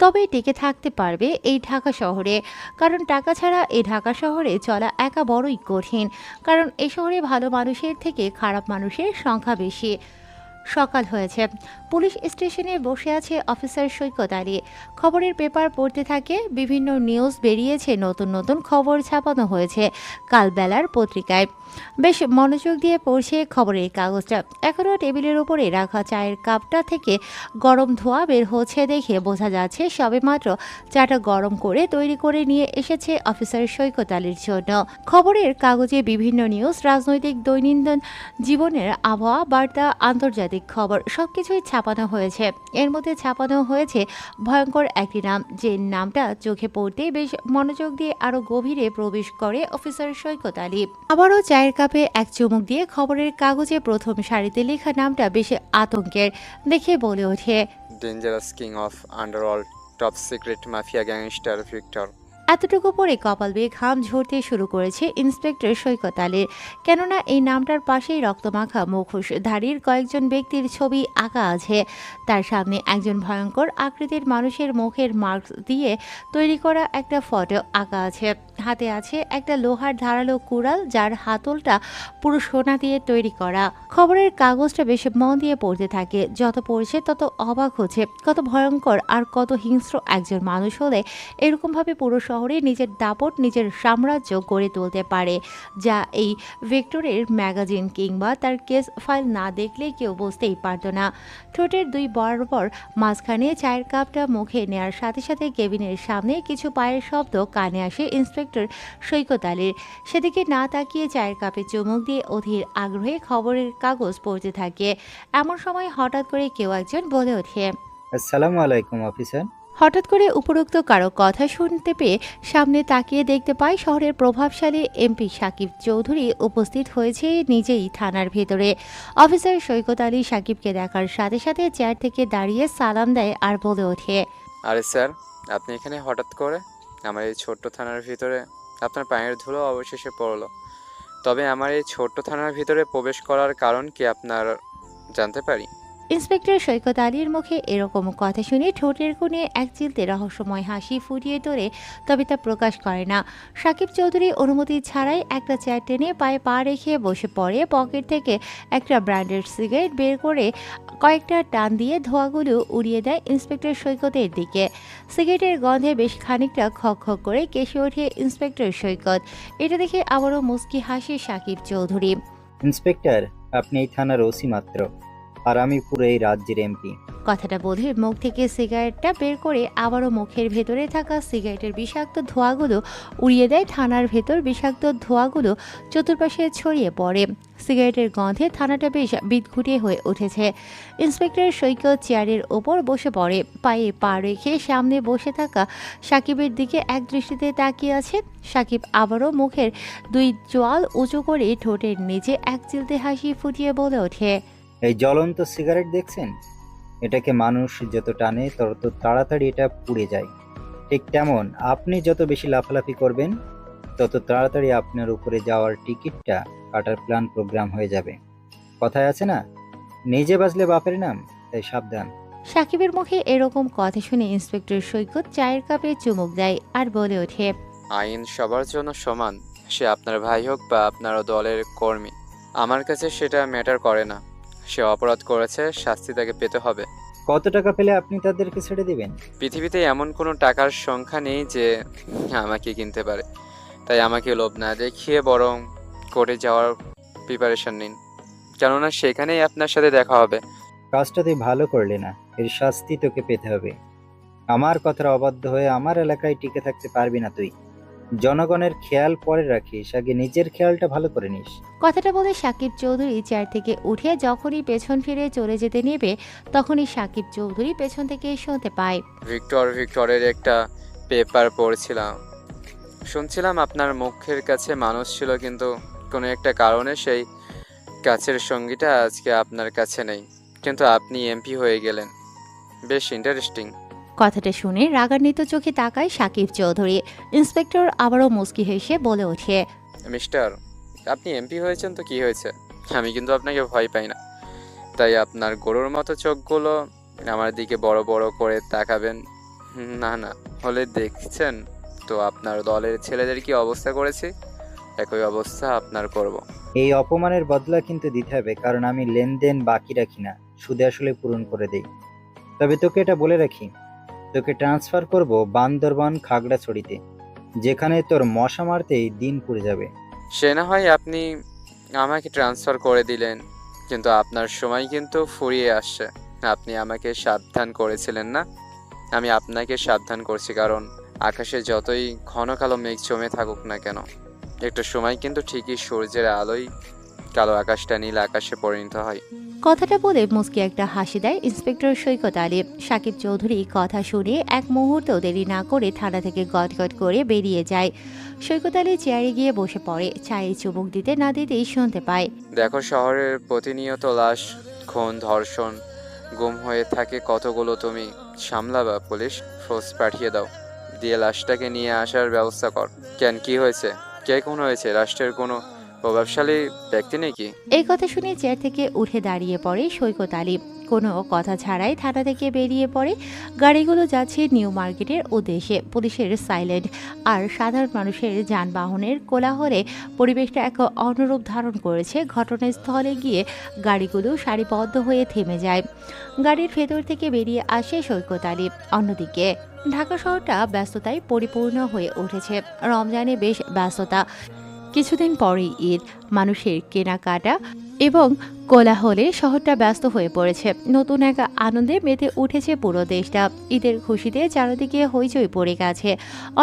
তবে টিকে থাকতে পারবে এই ঢাকা শহরে। কারণ টাকা ছাড়া এই ঢাকা শহরে চলা একা বড়ই কঠিন, কারণ এ শহরে ভালো মানুষের থেকে খারাপ মানুষের সংখ্যা বেশি। সকাল হয়েছে, পুলিশ স্টেশনে বসে আছে অফিসার সৈকত আলী। খবরের পেপার পড়তে থাকে। বিভিন্ন নিউজ বেরিয়েছে, নতুন নতুন খবর ছাপানো হয়েছে কাল বেলার পত্রিকায়। বেশ মনোযোগ দিয়ে পড়ছে খবরের কাগজটা। এখনও টেবিলের উপরে রাখা চায়ের কাপটা থেকে গরম ধোঁয়া বের হচ্ছে দেখে বোঝা যাচ্ছে সবেমাত্র চাটা গরম করে তৈরি করে নিয়ে এসেছে অফিসার সৈকত আলীর জন্য। খবরের কাগজে বিভিন্ন নিউজ, রাজনৈতিক, দৈনন্দিন জীবনের আবহাওয়া, বার্তা, আন্তর্জাতিক খবর সবকিছুই ছাপানো হয়েছে। এর মধ্যে ছাপানো হয়েছে ভয়ঙ্কর একটি নাম, যে নামটা চোখে পড়তেই বেশ মনোযোগ দিয়ে আরো গভীরে প্রবেশ করে অফিসার সৈকত আলী। আবারও চায়ের কাপে এক চুমুক দিয়ে খবরের কাগজে প্রথম সারিতে লেখা নামটা বেশ আতঙ্কের দেখে বলে ওঠে, dangerous king of underworld, top secret mafia gangster Victor. এতটুকু পরে কপাল বেয়ে ঘাম ঝরতে শুরু করেছে ইন্সপেক্টর সৈকত আলীর, কেননা এই নামটার পাশেই রক্তমাখা মুখোশধারীর কয়েকজন ব্যক্তির ছবি আঁকা আছে। তার সামনে একজন ভয়ঙ্কর আকৃতির মানুষের মুখের মাস্ক দিয়ে তৈরি করা একটা ফটো আঁকা আছে। হাতে আছে একটা লোহার ধারালো কুড়াল, যার হাতলটা পুরো সোনা দিয়ে তৈরি করা। খবরের কাগজটা বেশ মন দিয়ে পড়তে থাকে। যত পড়ছে তত অবাক হচ্ছে, কত ভয়ঙ্কর আর কত হিংস্র একজন মানুষ হলে এরকমভাবে পুরো শহর শহরে নিজের দাপট, নিজের সাম্রাজ্য গড়ে তুলতে পারে, যা এই ভিক্টরের ম্যাগাজিন কিংবা তার কেস ফাইল না দেখলে কেউ বুঝতেই পারত না। ঠোঁটের দুই বরাবর মাঝখানে চায়ের কাপটা মুখে নেওয়ার সাথে সাথে কেবিনের সামনে কিছু পায়ের শব্দ কানে আসে ইন্সপেক্টর সৈকত আলীর। সেদিকে না তাকিয়ে চায়ের কাপে চুমুক দিয়ে অধীর আগ্রহে খবরের কাগজ পড়তে থাকে। এমন সময় হঠাৎ করে কেউ একজন বলে ওঠে, আসসালামু আলাইকুম অফিসার। হঠাৎ করে উপরোক্ত কারো কথা শুনতে পেয়ে সামনে তাকিয়ে দেখতে পাই শহরের প্রভাবশালী এমপি সাকিব চৌধুরী উপস্থিত হয়েছে নিজেই থানার ভেতরে। অফিসার সৈকত আলী সাকিবকে দেখার সাথে সাথে চেয়ার থেকে দাঁড়িয়ে সালাম দেয় আর বলে ওঠে, আরে স্যার, আপনি এখানে হঠাৎ করে? আমার এই ছোট্ট থানার ভিতরে আপনার পায়ের ধুলো অবশেষে পড়লো। তবে আমার এই ছোট্ট থানার ভিতরে প্রবেশ করার কারণ কি আপনার জানতে পারি? ইন্সপেক্টর সৈকত আলীর মুখে এরকম কথা শুনে ঠোঁটের কোণে এক চিলতে রহস্যময় হাসি ফুটিয়ে তোলে, তবে তা প্রকাশ করে না। সাকিব চৌধুরী অনুমতি ছাড়াই একটা চেয়ার টেনে পায়ে পা রেখে বসে পড়ে। পকেট থেকে একটা ব্র্যান্ডেড সিগারেট বের করে কয়েকটা টান দিয়ে ধোঁয়াগুলো উড়িয়ে দেয় ইন্সপেক্টর সৈকতের দিকে। সিগারেটের গন্ধে বেশ খানিকটা খক খক করে কেসে ওঠে ইন্সপেক্টর সৈকত। এটা দেখে আবারও মুচকি হাসে সাকিব চৌধুরী। ইন্সপেক্টর, আপনি এই থানার ওসি মাত্র, আর আমি পুরো এই রাজ্যের এমপি। কথাটা বলে মুখ থেকে সিগারেটটা বের করে আবারও মুখের ভেতরে থাকা সিগারেটের বিষাক্ত ধোঁয়াগুলো উড়িয়ে দেয় থানার ভেতর। বিষাক্ত ধোঁয়াগুলো চতুর্পাশে ছড়িয়ে পড়ে। সিগারেটের গন্ধে থানাটা বেশ বিদঘুটে হয়ে উঠেছে। ইন্সপেক্টর সৈকত চেয়ারের ওপর বসে পড়ে, পায়ে পা রেখে সামনে বসে থাকা সাকিবের দিকে এক দৃষ্টিতে তাকিয়ে আছে। সাকিব আবারও মুখের দুই চোয়াল উঁচু করে ঠোঁটের নিচে এক চিলতে হাসি ফুটিয়ে বলে ওঠে, এই জ্বলন্ত সিগারেট দেখছেন? এটাকে মানুষ যত টানে তত তাড়াতাড়ি এটা পুড়ে যায়। ঠিক তেমন আপনি যত বেশি লাফালাফি করবেন তত তাড়াতাড়ি আপনার উপরে যাওয়ার টিকিটটা কাটার প্ল্যান প্রোগ্রাম হয়ে যাবে। কথায় আছে না, নিজে বাঁচলে বাপের নাম, তাই সাবধান। সাকিবের মুখে এরকম কথা শুনে ইন্সপেক্টর সৈকত চায়ের কাপে চুমুক দেয় আর বলে ওঠে, আইন সবার জন্য সমান, সে আপনার ভাই হোক বা আপনার দলের কর্মী। আমার কাছে সেটা ম্যাটার করে না। সে অপরাধ করেছে, শাস্তি তাকে পেতে হবে। কত টাকা পেলে আপনি তাদেরকে ছেড়ে দিবেন? পৃথিবীতে এমন কোনো টাকার সংখ্যা নেই যে আমাকে কিনতে পারে। তাই আমাকে লোভ না দেখিয়ে বরং কোর্টে যাওয়ার প্রিপারেশন নিন, কেননা সেখানেই আপনার সাথে দেখা হবে। কাজটা তুই ভালো করলি না, এর শাস্তি তোকে পেতে হবে। আমার কথার অবাধ্য হয়ে আমার এলাকায় টিকে থাকতে পারবি না তুই। জনগণের খেয়াল পরে রাখিস, আগে নিজের খেয়ালটা ভালো করে নিস। কথাটা বলে সাকিব চৌধুরী চেয়ার থেকে উঠে যখনই পেছন ফিরে চলে যেতে নেবে তখনই সাকিব চৌধুরী পেছন থেকে শুনতে পায়, ভিক্টরের একটা পেপার পড়ছিলাম, শুনছিলাম আপনার মুখের কাছে মানুষ ছিল, কিন্তু কোনো একটা কারণে সেই কাছের সঙ্গীটা আজকে আপনার কাছে নেই, কিন্তু আপনি এমপি হয়ে গেলেন। বেশ ইন্টারেস্টিং। কথাটা শুনে রাগান্বিত চোখে তাকায় সাকিব চৌধুরী। ইন্সপেক্টর আবারও মুচকি হেসে বলে ওঠে, মিস্টার, আপনি এমপি হয়েছেন তো কি হয়েছে, আমি কিন্তু আপনাকে ভয় পাই না। তাই আপনার গরুর মতো চোখগুলো আমার দিকে বড় বড় করে তাকাবেন না, না হলে দেখছেন তো আপনার দলের ছেলেদের কি অবস্থা করেছি, একই অবস্থা আপনার করব। এই অপমানের বদলা কিন্তু দিতে হবে, কারণ আমি লেনদেন বাকি রাখি না, সুদে আসলে পূরণ করে দেই। তবে তোকে এটা বলে রাখি, তোকে ট্রান্সফার করব বান্দরবান খাগড়াছড়িতে, যেখানে তোর মশা মারতেই দিন পুড়ে যাবে। সে না হয় আপনি আমাকে ট্রান্সফার করে দিলেন, কিন্তু আপনার সময় কিন্তু ফুরিয়ে আসছে। আপনি আমাকে সাবধান করেছিলেন না, আমি আপনাকে সাবধান করছি, কারণ আকাশে যতই ঘন কালো মেঘ জমে থাকুক না কেন, একটা সময় কিন্তু ঠিকই সূর্যের আলোয় কালো আকাশটা নীল আকাশে পরিণত হয়। কথাটা বলে মুচকি একটা হাসি দেয় ইন্সপেক্টর সৈকত আলী। সাকিব চৌধুরী কথা শুনে এক মুহূর্তেও দেরি না করে থানা থেকে গটগট করে বেরিয়ে যায়। সৈকত আলী চেয়ারে গিয়ে বসে পড়ে। চায়ে চুমুক দিতে না দিতেই শুনতে পায়, দেখো, শহরের প্রতিনিয়ত লাশ, খুন, ধর্ষণ, গুম হয়ে থাকে কতগুলো, তুমি সামলাবা? পুলিশ ফোর্স পাঠিয়ে দাও, দিয়ে লাশটাকে নিয়ে আসার ব্যবস্থা কর। কেন, কি হয়েছে? কে খুন হয়েছে? রাষ্ট্রের কোনো প্রভাবশালী ব্যক্তি নাকি? এই কথা শুনে চেয়ার থেকে উঠে দাঁড়িয়ে পড়ে সৈকত আলী। কোনো কথা ছাড়াই থানা থেকে বেরিয়ে পড়ে। গাড়িগুলো যাচ্ছে নিউ মার্কেটের উদ্দেশ্যে। পুলিশের সাইলেন্ট আর সাধারণ মানুষের যানবাহনের কোলাহলে পরিবেশটা এক অন্যরূপ ধারণ করেছে। ঘটনাস্থলে গিয়ে গাড়িগুলো সারিবদ্ধ হয়ে থেমে যায়। গাড়ির ভেতর থেকে বেরিয়ে আসে সৈকত আলী। অন্যদিকে ঢাকা শহরটা ব্যস্ততায় পরিপূর্ণ হয়ে উঠেছে। রমজানে বেশ ব্যস্ততা। কিছুদিন পরেই ঈদ, মানুষের কেনাকাটা এবং কোলাহলে শহরটা ব্যস্ত হয়ে পড়েছে। নতুন এক আনন্দে মেতে উঠেছে পুরো দেশটা। ঈদের খুশিতে চারিদিকে হইচই পড়ে গেছে।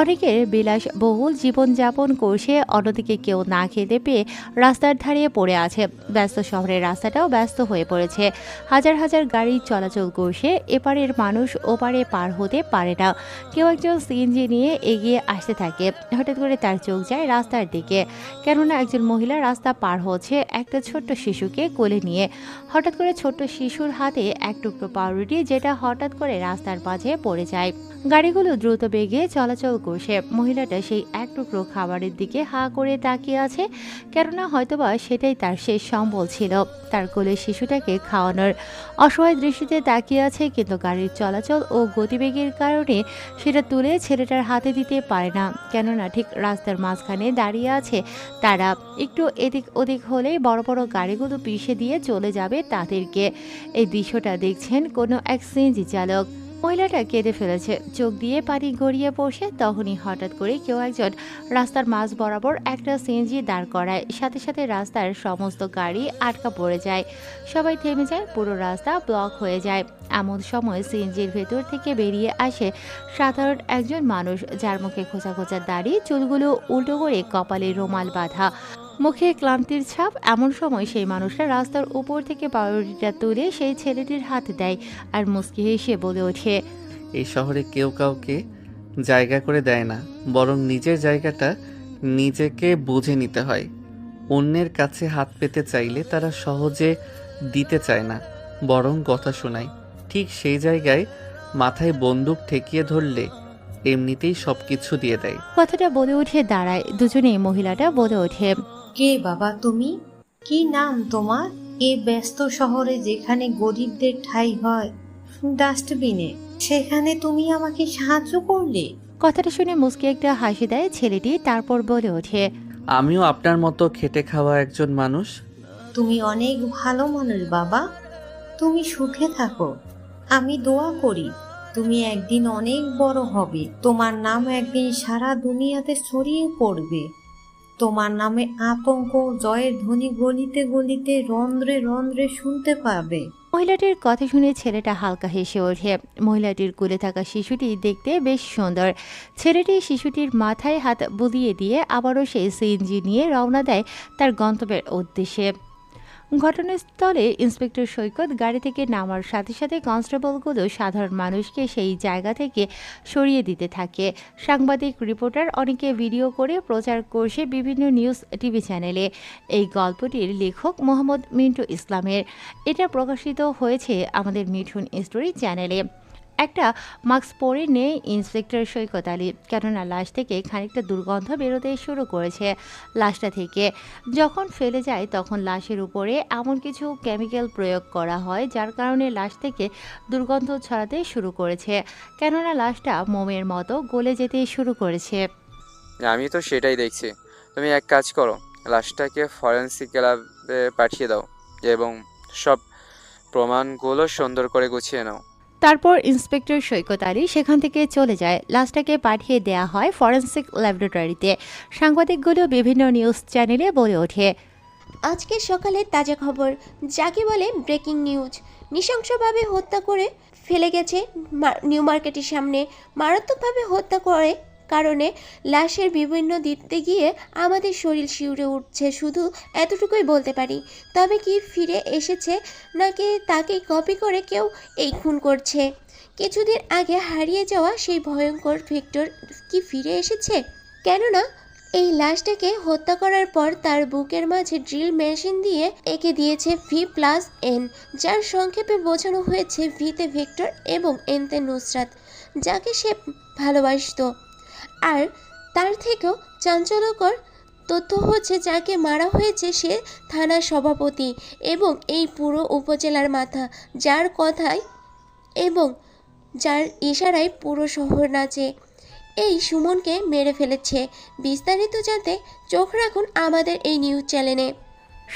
অনেকের বিলাসবহুল জীবনযাপন করছে, অন্যদিকে কেউ না খেতে পেয়ে রাস্তার ধারে পড়ে আছে। ব্যস্ত শহরের রাস্তাটাও ব্যস্ত হয়ে পড়েছে। হাজার হাজার গাড়ি চলাচল করছে। এপারের মানুষ ওপারে পার হতে পারে না। কেউ একজন সিএনজি নিয়ে এগিয়ে আসতে থাকে। হঠাৎ করে তার চোখ যায় রাস্তার দিকে, কেননা একজন মহিলা রাস্তা পার হচ্ছে একটা ছোট্ট শিশুকে কোলে নিয়ে। হঠাৎ করে ছোট্ট শিশুর হাতে এক টুকরো পাউরুটি, যেটা হঠাৎ করে রাস্তার মাঝে পড়ে যায়। গাড়িগুলো দ্রুত বেগে চলাচল করছে। মহিলাটা সেই এক টুকরো খাবারের দিকে হা করে তাকিয়ে আছে, কেননা হয়তোবা সেটাই তার শেষ সম্বল ছিল, তার কোলে শিশুটাকে খাওয়ানোর। অসহায় দৃষ্টিতে তাকিয়ে আছে, কিন্তু গাড়ির চলাচল ও গতিবেগের কারণে সেটা তুলে ছেলেটার হাতে দিতে পারে না, কেননা ঠিক রাস্তার মাঝখানে দাঁড়িয়ে আছে তারা। একটু এদিক ওদিক হলেই বড় বড় গাড়িগুলো পিষে দিয়ে চলে যাবে তাদেরকে। এই দৃশ্যটা দেখছেন কোনো এক সিএনজি চালক। মহিলাটা কেঁদে ফেলেছে, চোখ দিয়ে পানি গড়িয়ে পড়ছে। তখনই হঠাৎ করে কেউ একজন রাস্তার মাঝ বরাবর একটা সিএনজি দাঁড় করায়। সাথে সাথে রাস্তার সমস্ত গাড়ি আটকা পড়ে যায়। সবাই থেমে যায়, পুরো রাস্তা ব্লক হয়ে যায়। এমন সময় সিএনজির ভেতর থেকে বেরিয়ে আসে সাধারণ একজন মানুষ, যার মুখে খোঁচা খোঁচা দাড়ি, চুলগুলো উল্টো করে কপালে রুমাল বাঁধা, মুখে ক্লান্তির ছাপ। এমন সময় সেই মানুষটা রাস্তার উপর থেকে পাউরুটিটা তুলে সেই ছেলেটির হাতে দেয় আর মুচকি হেসে বলে ওঠে, এই শহরে কেউ কাউকে জায়গা করে দেয় না, বরং নিজের জায়গাটা নিজেকে বুঝে নিতে হয়। অন্যের কাছে হাত পেতে চাইলে তারা সহজে দিতে চায় না, বরং কথা শোনায়। ঠিক সেই জায়গায় মাথায় বন্দুক ঠেকিয়ে ধরলে এমনিতেই সব কিছু দিয়ে দেয়। কথাটা বলে উঠে দাঁড়ায়। দুজনেই মহিলাটা বলে ওঠে, কে বাবা তুমি? কি নাম তোমার? এ ব্যস্ত শহরে যেখানে গরিবদের ঠাঁই হয় ডাস্টবিনে, সেখানে তুমি আমাকে সাহায্য করলে? কথাটা শুনে মুচকি একটা হাসি দেয় ছেলেটি। তারপর বলে ওঠে, আমিও আপনার মতো খেটে খাওয়া একজন মানুষ। তুমি অনেক ভালো মানুষ বাবা, তুমি সুখে থাকো। আমি দোয়া করি তুমি একদিন অনেক বড় হবে, তোমার নাম একদিন সারা দুনিয়াতে ছড়িয়ে পড়বে। তোমার নামে আতঙ্ক জয়ের ধ্বনি গলিতে গলিতে রন্ধ্রে রন্ধ্রে শুনতে পাবে। মহিলাটির কথা শুনে ছেলেটা হালকা হেসে ওঠে। মহিলাটির কোলে থাকা শিশুটি দেখতে বেশ সুন্দর। ছেলেটি শিশুটির মাথায় হাত বুলিয়ে দিয়ে আবারও সেই সিএনজি নিয়ে রওনা দেয় তার গন্তব্যের উদ্দেশ্যে। ঘটনাস্থলে ইন্সপেক্টর সৈকত গাড়ি থেকে নামার সাথে সাথে কনস্টেবলগুলো সাধারণ মানুষকে সেই জায়গা থেকে সরিয়ে দিতে থাকে। সাংবাদিক রিপোর্টার অনেকে ভিডিও করে প্রচার করছে বিভিন্ন নিউজ টিভি চ্যানেলে। এই গল্পটির লেখক মোহাম্মদ মিন্টু ইসলামের। এটা প্রকাশিত হয়েছে আমাদের মিঠুন স্টোরি চ্যানেলে। একটা মাস্ক পরে নেই ইন্সপেক্টর সৈকত আলী, কেননা লাশ থেকে খানিকটা দুর্গন্ধ বেরোতে শুরু করেছে। লাশটা থেকে যখন ফেলে যায় তখন লাশের উপরে এমন কিছু কেমিক্যাল প্রয়োগ করা হয় যার কারণে লাশ থেকে দুর্গন্ধ ছড়াতে শুরু করেছে, কেননা লাশটা মোমের মতো গলে যেতে শুরু করেছে। আমি তো সেটাই দেখছি। তুমি এক কাজ করো, লাশটাকে ফরেন্সিক ল্যাবে পাঠিয়ে দাও এবং সব প্রমাণগুলো সুন্দর করে গুছিয়ে নাও। তারপর ইন্সপেক্টর সৈকত আলী সেখান থেকে চলে যায়। লাশটাকে পাঠিয়ে দেয়া হয় ফরেন্সিক ল্যাবরেটরিতে। সাংবাদিকগুলো বিভিন্ন নিউজ চ্যানেলে বলে ওঠে, আজকে সকালে তাজা খবর, যাকে বলে ব্রেকিং নিউজ। নৃশংসভাবে হত্যা করে ফেলে গেছে নিউ মার্কেটের সামনে। মারাত্মকভাবে হত্যা করে কারণে লাশের বিভিন্ন দিতে গিয়ে আমাদের শরীর শিউরে উঠছে, শুধু এতটুকুই বলতে পারি। তবে কি ফিরে এসেছে নাকি তাকে কপি করে কেউ এই খুন করছে? কিছুদিন আগে হারিয়ে যাওয়া সেই ভয়ঙ্কর ভিক্টর কি ফিরে এসেছে? কেননা এই লাশটাকে হত্যা করার পর তার বুকের মাঝে ড্রিল মেশিন দিয়ে এঁকে দিয়েছে V+N, যার সংক্ষেপে বোঝানো হয়েছে ভিতে ভিক্টর এবং এনতে নুসরাত, যাকে সে ভালোবাসত। আর তার থেকেও চাঞ্চল্যকর তথ্য হচ্ছে যাকে মারা হয়েছে সে থানার সভাপতি এবং এই পুরো উপজেলার মাথা, যার কথায় এবং যার ইশারায় পুরো শহর নাচে। এই সুমনকে মেরে ফেলেছে। বিস্তারিত জানতে চোখ রাখুন আমাদের এই নিউজ চ্যানেলে।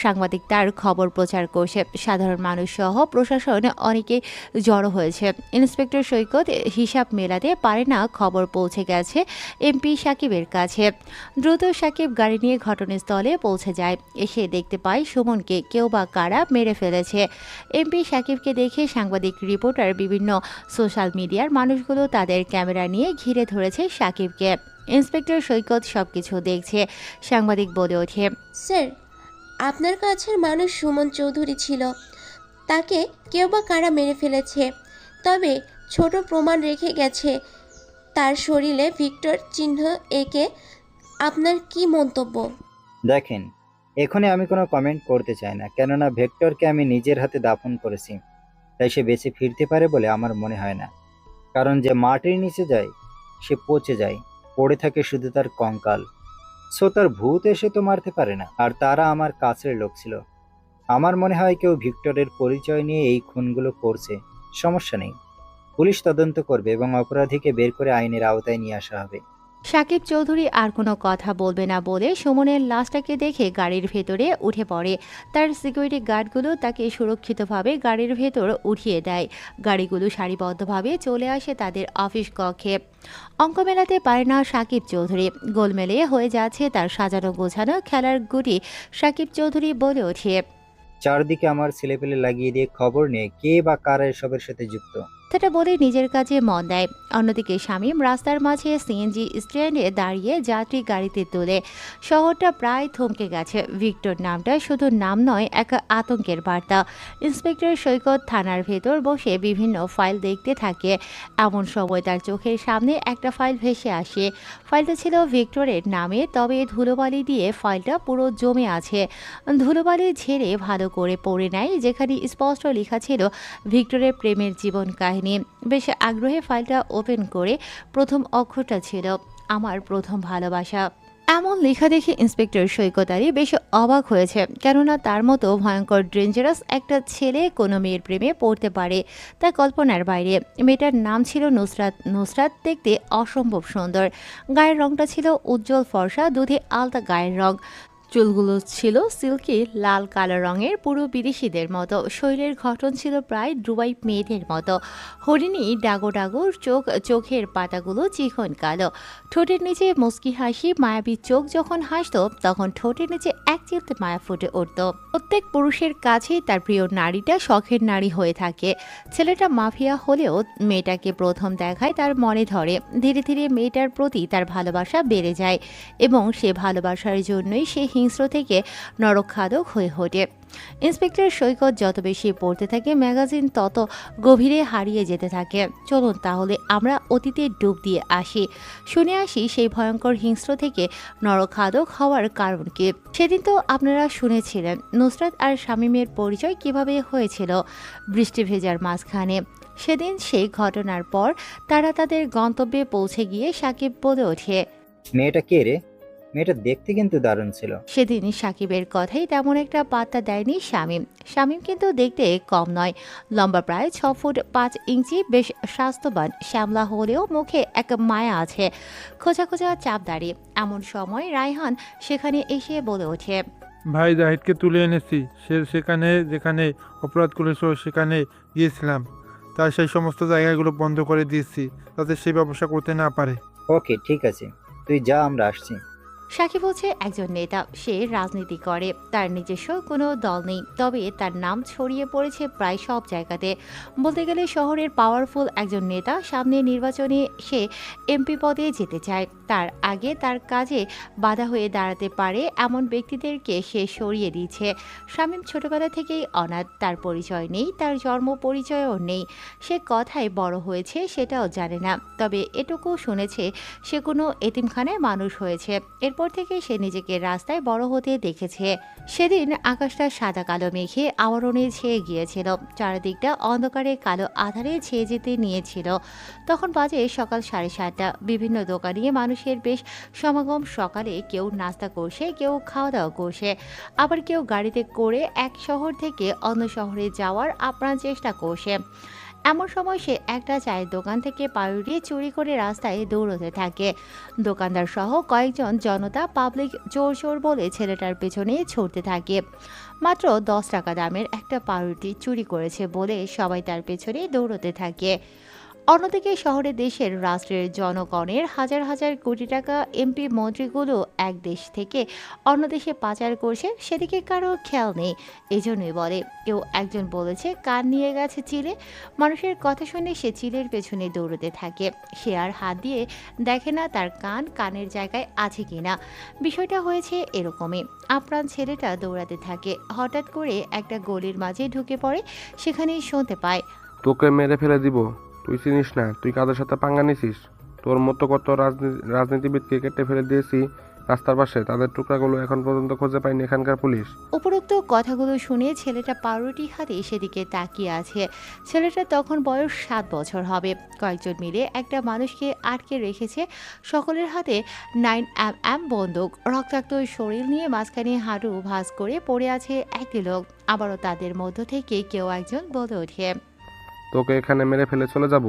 সাংবাদিক তার খবর প্রচার করছে, সাধারণ মানুষ সহ প্রশাসন অনেকে জড়ো হয়েছে। ইন্সপেক্টর সৈকত হিসাব মেলাতে পারে না, খবর পৌঁছে গেছে এমপি সাকিবের কাছে। দ্রুত সাকিব গাড়ি নিয়ে ঘটনাস্থলে পৌঁছে যায়। এসে দেখতে পায় সুমনকে কেউ বা কারা মেরে ফেলেছে। এমপি সাকিবকে দেখে সাংবাদিক, রিপোর্টার, বিভিন্ন সোশ্যাল মিডিয়ার মানুষগুলো তাদের ক্যামেরা নিয়ে ঘিরে ধরেছে সাকিবকে। ইন্সপেক্টর সৈকত সবকিছু দেখছে। সাংবাদিক বলে ওঠে, স্যার, আপনার কাছের মানুষ সুমন চৌধুরী ছিল, তাকে কেউ বা কারা মেরে ফেলেছে, তবে ছোট প্রমাণ রেখে গেছে তার শরীরে ভিক্টর চিহ্ন। একে আপনার কি মন্তব্য? দেখেন, এখানে আমি কোনো কমেন্ট করতে চাই না, কেননা ভেক্টরকে আমি নিজের হাতে দাফন করেছি, তাই সে বেঁচে ফিরতে পারে বলে আমার মনে হয় না। কারণ যে মাটির নিচে যায় সে পচে যায়, পড়ে থাকে শুধু তার কঙ্কাল। সো তার ভূত এসে তো মারতে পারে না। আর তারা আমার কাছের লোক ছিল। আমার মনে হয় কেউ ভিক্টরের পরিচয় নিয়ে এই খুনগুলো করছে। সমস্যা নেই, পুলিশ তদন্ত করবে এবং অপরাধীকে বের করে আইনের আওতায় নিয়ে আসা হবে। সাকিব চৌধুরী আর কোনো কথা বলবে না বলে সুমনের লাশটাকে দেখে গাড়ির ভেতরে উঠে পড়ে। তার সিকিউরিটি গার্ডগুলো তাকে সুরক্ষিতভাবে গাড়ির ভেতর উঠিয়ে দেয়। গাড়িগুলো সারিবদ্ধভাবে চলে আসে তাদের অফিস কক্ষে। অঙ্ক মেলাতে পারে না সাকিব চৌধুরী। গোলমেলে হয়ে যাচ্ছে তার সাজানো গোছানো খেলার গুটি। সাকিব চৌধুরী বলে ওঠে, চারদিকে আমার ছেলেপেলে লাগিয়ে দিয়ে খবর নিয়ে কে বা কারা এসবের সাথে যুক্ত। সেটা বলে নিজের কাজে মন দেয়। অন্যদিকে শামীম রাস্তার মাঝে সিএনজি স্ট্যান্ডে দাঁড়িয়ে যাত্রী গাড়িতে তোলে। শহরটা প্রায় থমকে গেছে। ভিক্টর নামটা শুধু নাম নয়, এক আতঙ্কের বার্তা। ইন্সপেক্টর সৈকত থানার ভেতর বসে বিভিন্ন ফাইল দেখতে থাকে। এমন সময় তার চোখের সামনে একটা ফাইল ভেসে আসে। ফাইলটা ছিল ভিক্টরের নামে, তবে ধুলোবালি দিয়ে ফাইলটা পুরো জমে আছে। ধুলোবালি ঝেড়ে ভালো করে পড়ে নেয়, যেখানে স্পষ্ট লেখা ছিল ভিক্টরের প্রেমের জীবন কাহিনী। বেশ আগ্রহে ফাইলটা ওপেন করে প্রথম অক্ষরটা ছিল আমার প্রথম ভালোবাসা। এমন লেখা দেখে ইন্সপেক্টর সৈকত আলী বেশ অবাক হয়েছে, কেননা তার মতো ভয়ঙ্কর ডেঞ্জারাস একটা ছেলে কোনো মেয়ের প্রেমে পড়তে পারে তা কল্পনার বাইরে। মেয়েটার নাম ছিল নুসরাত। নুসরাত দেখতে অসম্ভব সুন্দর। গায়ের রংটা ছিল উজ্জ্বল ফর্সা, দুধে আলতা গায়ের রং। চুলগুলো ছিল সিল্কি লাল কালো রঙের, পুরো বিদেশিদের মতো। শরীরের গঠন ছিল প্রায় ডুবাই মেয়েদের মতো। হরিণী ডাগো ডাগো চোখ, চোখের পাতাগুলো চিকন কালো। ঠোঁটের নিচে মুস্কি হাসি, মায়াবী চোখ যখন হাসত তখন ঠোঁটের নিচে এক চিলতে মায়া ফুটে উঠত। প্রত্যেক পুরুষের কাছেই তার প্রিয় নারীটা শখের নারী হয়ে থাকে। ছেলেটা মাফিয়া হলেও মেয়েটাকে প্রথম দেখায় তার মনে ধরে। ধীরে ধীরে মেয়েটার প্রতি তার ভালোবাসা বেড়ে যায় এবং সে ভালোবাসার জন্যই সে হিংস্র থেকে নরখাদক হয়ে ওঠে। ইন্সপেক্টর সৈকত যত বেশি পড়তে থাকে ম্যাগাজিন তত গভীরে হারিয়ে যেতে থাকে। চলুন তাহলে আমরা অতীতে ডুব দিয়ে আসি, শুনে আসি সেই ভয়ঙ্কর হিংস্র থেকে নরখাদক হওয়ার কারণ কি। সেদিন তো আপনারা শুনেছিলেন নুসরাত আর শামীমের পরিচয় কিভাবে হয়েছিল বৃষ্টি ভেজার মাঝখানে। সেদিন সেই ঘটনার পর তারা তাদের গন্তব্যে পৌঁছে গিয়ে সাকিব বলে ওঠে, মেয়েটা কে রে? মেয়েটা দেখতে কিন্তু দারুণ ছিল। সেদিন সাকিবের কথাই তেমন একটা পাত্তা দেয়নি শামীম। শামীম কিন্তু দেখতে কম নয়, লম্বা প্রায় 6 ফুট 5 ইঞ্চি, বেশ স্বাস্থ্যবান, শ্যামলা হলেও মুখে এক মায়া আছে, খোঁচা খোঁচা চাপ দাঁড়িয়ে। এমন সময় রায়হান সেখানে এসে বলে ওঠে, ভাই জাহিদকে তুলে এনেছি। সে সেখানে যেখানে অপরাধ করেছো সেখানে গিয়েছিলাম, তার সেই সমস্ত জায়গাগুলো বন্ধ করে দিয়েছি যাতে সে ব্যবসা করতে না পারে। ওকে, ঠিক আছে, তুই যা, আমরা আসছি। সাকিব হচ্ছে একজন নেতা। সে রাজনীতি করে, তার নিজস্ব কোনো দল নেই, তবে তার নাম ছড়িয়ে পড়েছে প্রায় সব জায়গাতে। বলতে গেলে শহরের পাওয়ারফুল একজন নেতা। সামনে নির্বাচনে সে এমপি পদে যেতে চায়, তার আগে তার কাজে বাধা হয়ে দাঁড়াতে পারে এমন ব্যক্তিদেরকে সে সরিয়ে দিচ্ছে। শামীম ছোটবেলা থেকেই অনাথ, তার পরিচয় নেই, তার জন্ম পরিচয়ও নেই। সে কথায় বড় হয়েছে সেটাও জানে না, তবে এটুকু শুনেছে সে কোনো এতিমখানায় মানুষ হয়েছে। এর এরপর থেকে সে নিজেকে রাস্তায় বড় হতে দেখেছে। সেদিন আকাশটা সাদা কালো মেঘে আবরণে ছেয়ে গিয়েছিল, চারিদিকটা অন্ধকারে কালো আধারে ছেয়ে যেতে নিয়েছিল। তখন বাজে সকাল 7:30। বিভিন্ন দোকানে মানুষের বেশ সমাগম। সকালে কেউ নাস্তা করছে, কেউ খাওয়া দাওয়া করছে, আবার কেউ গাড়িতে করে এক শহর থেকে অন্য শহরে যাওয়ার আপ্রাণ চেষ্টা করছে। এমন সময় সে একটা চায়ের দোকান থেকে পাউরুটি চুরি করে রাস্তায় দৌড়তে থাকে। দোকানদার সহ কয়েকজন জনতা পাবলিক চোর চোর বলে ছেলেটার পেছনে ছুটতে থাকে। মাত্র 10 টাকা দামের একটা পাউরুটি চুরি করেছে বলে সবাই তার পেছনে দৌড়তে থাকে। অন্যদিকে শহরে দেশের রাষ্ট্রের জনগণের হাজার হাজার কোটি টাকা এমপি মন্ত্রীগুলো এক দেশ থেকে অন্য দেশে পাচার করছে, সেদিকে কারো খেয়াল নেই। এজন্যই বলে, কেউ একজন বলেছে কান নিয়ে গেছে চিলে। মানুষের কথা শুনে সে চিলের পেছনে দৌড়তে থাকে। সে আর হাত দিয়ে দেখে না তার কানের জায়গায় আছে কিনা। বিষয়টা হয়েছে এরকমই। আপ্রাণ ছেলেটা দৌড়াতে থাকে, হঠাৎ করে একটা গলির মাঝে ঢুকে পড়ে। সেখানেই শুনতে পায়, তোকে মেরে ফেলে দিব। তুই চিনিস না তুই কাদের সাথে পাঙ্গা নিছিস। তোর মতো কত রাজনীতিবিদকে কেটে ফেলে দিয়েছি রাস্তার পাশে, তাদের টুকরাগুলো এখন পর্যন্ত খুঁজে পায়নি এখানকার পুলিশ। উপরোক্ত কথাগুলো শুনে ছেলেটা পাউরুটি হাতে সেদিকে তাকিয়ে আছে। ছেলেটা তখন বয়স 7 বছর হবে। কয়েকজন মিলে একটা মানুষকে আটকে রেখেছে। সকলের হাতে 9mm বন্দুক। রক্তাক্ত শরীর নিয়ে মাঝখানে হাঁটু ভাঁজ করে পড়ে আছে একটি লোক। আবারও তাদের মধ্য থেকে কেউ একজন বলে ওঠে, তোকে এখানে মেরে ফেলে চলে যাব,